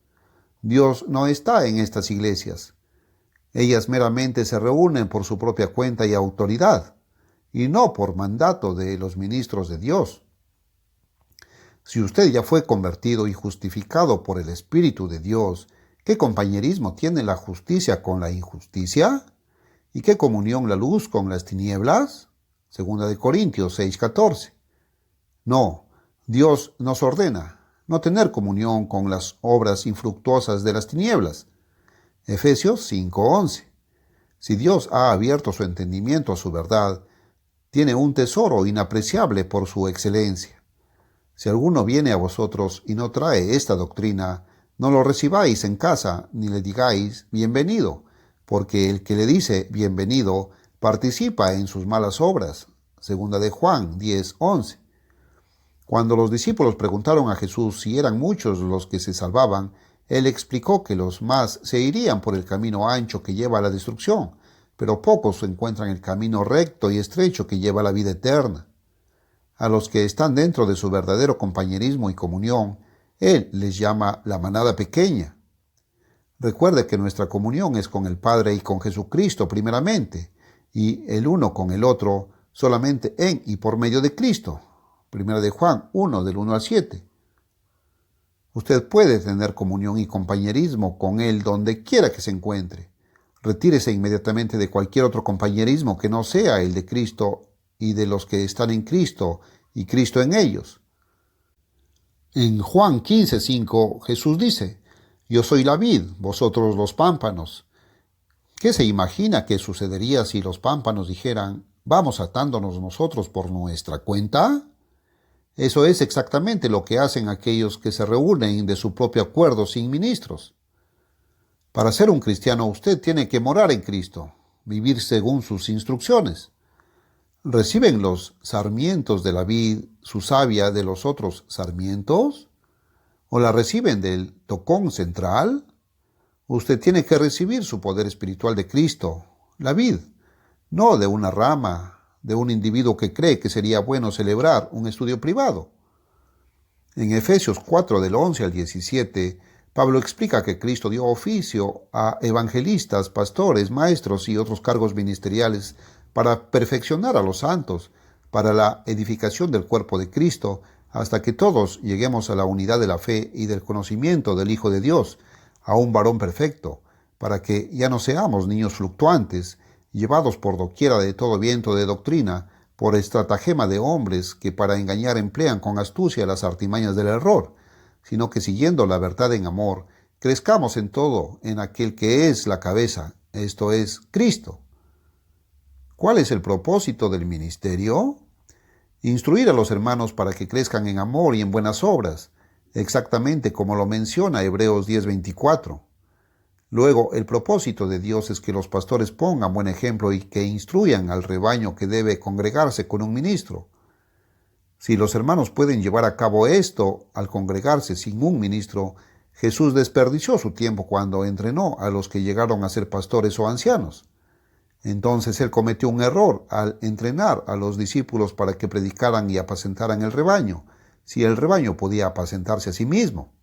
Dios no está en estas iglesias. Ellas meramente se reúnen por su propia cuenta y autoridad, y no por mandato de los ministros de Dios. Si usted ya fue convertido y justificado por el Espíritu de Dios, ¿qué compañerismo tiene la justicia con la injusticia? ¿Y qué comunión la luz con las tinieblas? 2 Corintios 6:14. No, Dios nos ordena no tener comunión con las obras infructuosas de las tinieblas. Efesios 5:11. Si Dios ha abierto su entendimiento a su verdad, tiene un tesoro inapreciable por su excelencia. Si alguno viene a vosotros y no trae esta doctrina, no lo recibáis en casa, ni le digáis bienvenido, porque el que le dice bienvenido participa en sus malas obras. 2 Juan 10:11. Cuando los discípulos preguntaron a Jesús si eran muchos los que se salvaban, él explicó que los más se irían por el camino ancho que lleva a la destrucción, pero pocos encuentran el camino recto y estrecho que lleva a la vida eterna. A los que están dentro de su verdadero compañerismo y comunión, él les llama la manada pequeña. Recuerde que nuestra comunión es con el Padre y con Jesucristo primeramente, y el uno con el otro solamente en y por medio de Cristo. 1 Juan 1, del 1 al 7. Usted puede tener comunión y compañerismo con Él donde quiera que se encuentre. Retírese inmediatamente de cualquier otro compañerismo que no sea el de Cristo y de los que están en Cristo y Cristo en ellos. En Juan 15:5 Jesús dice, yo soy la vid, vosotros los pámpanos. ¿Qué se imagina que sucedería si los pámpanos dijeran, vamos atándonos nosotros por nuestra cuenta? Eso es exactamente lo que hacen aquellos que se reúnen de su propio acuerdo sin ministros. Para ser un cristiano usted tiene que morar en Cristo, vivir según sus instrucciones. ¿Reciben los sarmientos de la vid su savia de los otros sarmientos? ¿O la reciben del tocón central? Usted tiene que recibir su poder espiritual de Cristo, la vid, no de una rama, de un individuo que cree que sería bueno celebrar un estudio privado. En Efesios 4, del 11 al 17, Pablo explica que Cristo dio oficio a evangelistas, pastores, maestros y otros cargos ministeriales para perfeccionar a los santos, para la edificación del cuerpo de Cristo, hasta que todos lleguemos a la unidad de la fe y del conocimiento del Hijo de Dios, a un varón perfecto, para que ya no seamos niños fluctuantes, llevados por doquiera de todo viento de doctrina, por estratagema de hombres que para engañar emplean con astucia las artimañas del error, sino que siguiendo la verdad en amor, crezcamos en todo en aquel que es la cabeza, esto es, Cristo. ¿Cuál es el propósito del ministerio? Instruir a los hermanos para que crezcan en amor y en buenas obras, exactamente como lo menciona Hebreos 10:24. Luego, el propósito de Dios es que los pastores pongan buen ejemplo y que instruyan al rebaño que debe congregarse con un ministro. Si los hermanos pueden llevar a cabo esto al congregarse sin un ministro, Jesús desperdició su tiempo cuando entrenó a los que llegaron a ser pastores o ancianos. Entonces él cometió un error al entrenar a los discípulos para que predicaran y apacentaran el rebaño, si el rebaño podía apacentarse a sí mismo.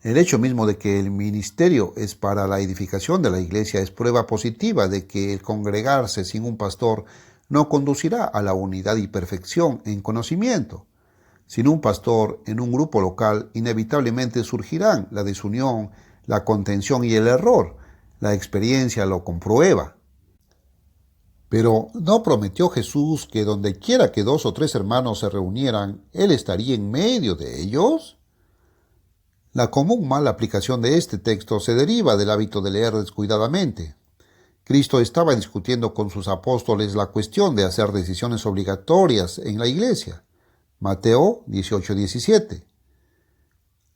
El hecho mismo de que el ministerio es para la edificación de la iglesia es prueba positiva de que el congregarse sin un pastor no conducirá a la unidad y perfección en conocimiento. Sin un pastor en un grupo local, inevitablemente surgirán la desunión, la contención y el error. La experiencia lo comprueba. Pero ¿no prometió Jesús que donde quiera que 2 o 3 hermanos se reunieran, Él estaría en medio de ellos? La común mala aplicación de este texto se deriva del hábito de leer descuidadamente. Cristo estaba discutiendo con sus apóstoles la cuestión de hacer decisiones obligatorias en la iglesia. Mateo 18:17.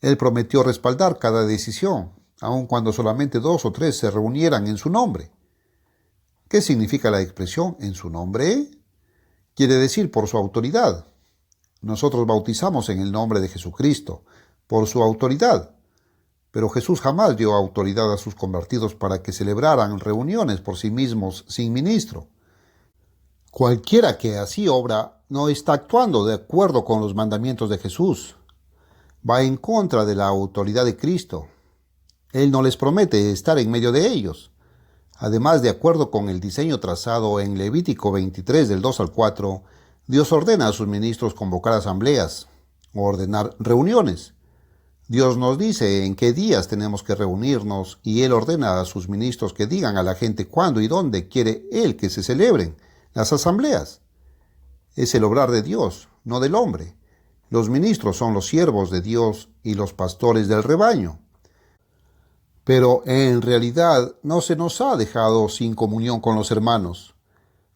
Él prometió respaldar cada decisión, aun cuando solamente 2 o 3 se reunieran en su nombre. ¿Qué significa la expresión en su nombre? Quiere decir por su autoridad. Nosotros bautizamos en el nombre de Jesucristo, por su autoridad. Pero Jesús jamás dio autoridad a sus convertidos para que celebraran reuniones por sí mismos sin ministro. Cualquiera que así obra no está actuando de acuerdo con los mandamientos de Jesús. Va en contra de la autoridad de Cristo. Él no les promete estar en medio de ellos. Además, de acuerdo con el diseño trazado en Levítico 23 del 2 al 4, Dios ordena a sus ministros convocar asambleas o ordenar reuniones. Dios nos dice en qué días tenemos que reunirnos y Él ordena a sus ministros que digan a la gente cuándo y dónde quiere Él que se celebren las asambleas. Es el obrar de Dios, no del hombre. Los ministros son los siervos de Dios y los pastores del rebaño. Pero en realidad no se nos ha dejado sin comunión con los hermanos.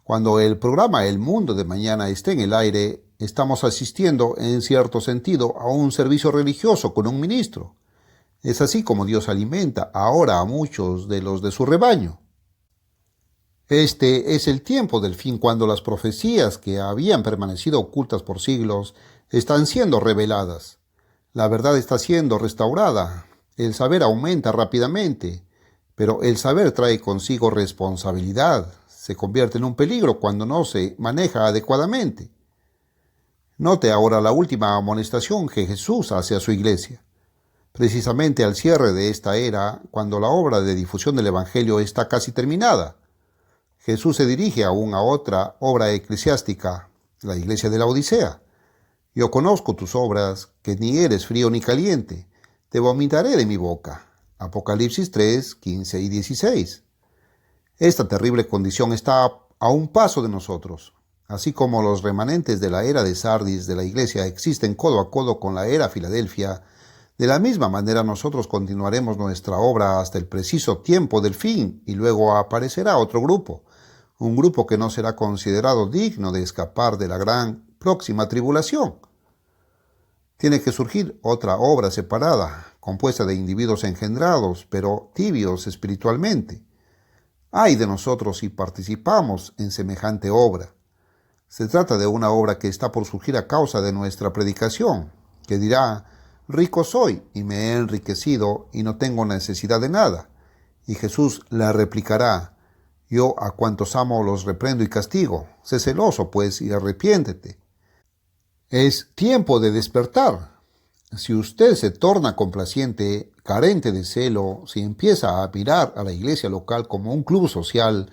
Cuando el programa El Mundo de Mañana esté en el aire, estamos asistiendo en cierto sentido a un servicio religioso con un ministro. Es así como Dios alimenta ahora a muchos de los de su rebaño. Este es el tiempo del fin cuando las profecías que habían permanecido ocultas por siglos están siendo reveladas. La verdad está siendo restaurada. El saber aumenta rápidamente, pero el saber trae consigo responsabilidad. Se convierte en un peligro cuando no se maneja adecuadamente. Note ahora la última amonestación que Jesús hace a su iglesia. Precisamente al cierre de esta era, cuando la obra de difusión del Evangelio está casi terminada, Jesús se dirige aún a otra obra eclesiástica, la iglesia de la Odisea. Yo conozco tus obras, que ni eres frío ni caliente. Te vomitaré de mi boca. Apocalipsis 3, 15 y 16. Esta terrible condición está a un paso de nosotros. Así como los remanentes de la era de Sardis de la iglesia existen codo a codo con la era Filadelfia, de la misma manera nosotros continuaremos nuestra obra hasta el preciso tiempo del fin y luego aparecerá otro grupo, un grupo que no será considerado digno de escapar de la gran próxima tribulación. Tiene que surgir otra obra separada, compuesta de individuos engendrados, pero tibios espiritualmente. Ay de nosotros si participamos en semejante obra. Se trata de una obra que está por surgir a causa de nuestra predicación, que dirá: rico soy y me he enriquecido y no tengo necesidad de nada. Y Jesús le replicará: yo a cuantos amo los reprendo y castigo. Sé celoso, pues, y arrepiéntete. Es tiempo de despertar. Si usted se torna complaciente, carente de celo, si empieza a mirar a la iglesia local como un club social,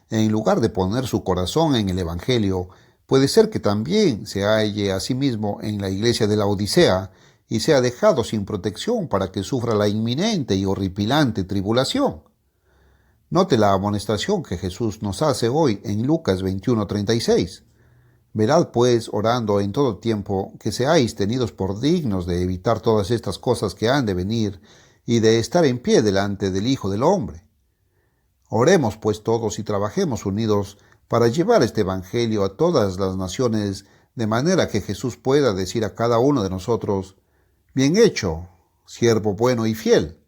en lugar de poner su corazón en el Evangelio, puede ser que también se halle a sí mismo en la iglesia de la Odisea y sea dejado sin protección para que sufra la inminente y horripilante tribulación. Note la amonestación que Jesús nos hace hoy en Lucas 21:36. Velad pues, orando en todo tiempo, que seáis tenidos por dignos de evitar todas estas cosas que han de venir y de estar en pie delante del Hijo del Hombre. Oremos pues todos y trabajemos unidos para llevar este Evangelio a todas las naciones, de manera que Jesús pueda decir a cada uno de nosotros: bien hecho, siervo bueno y fiel.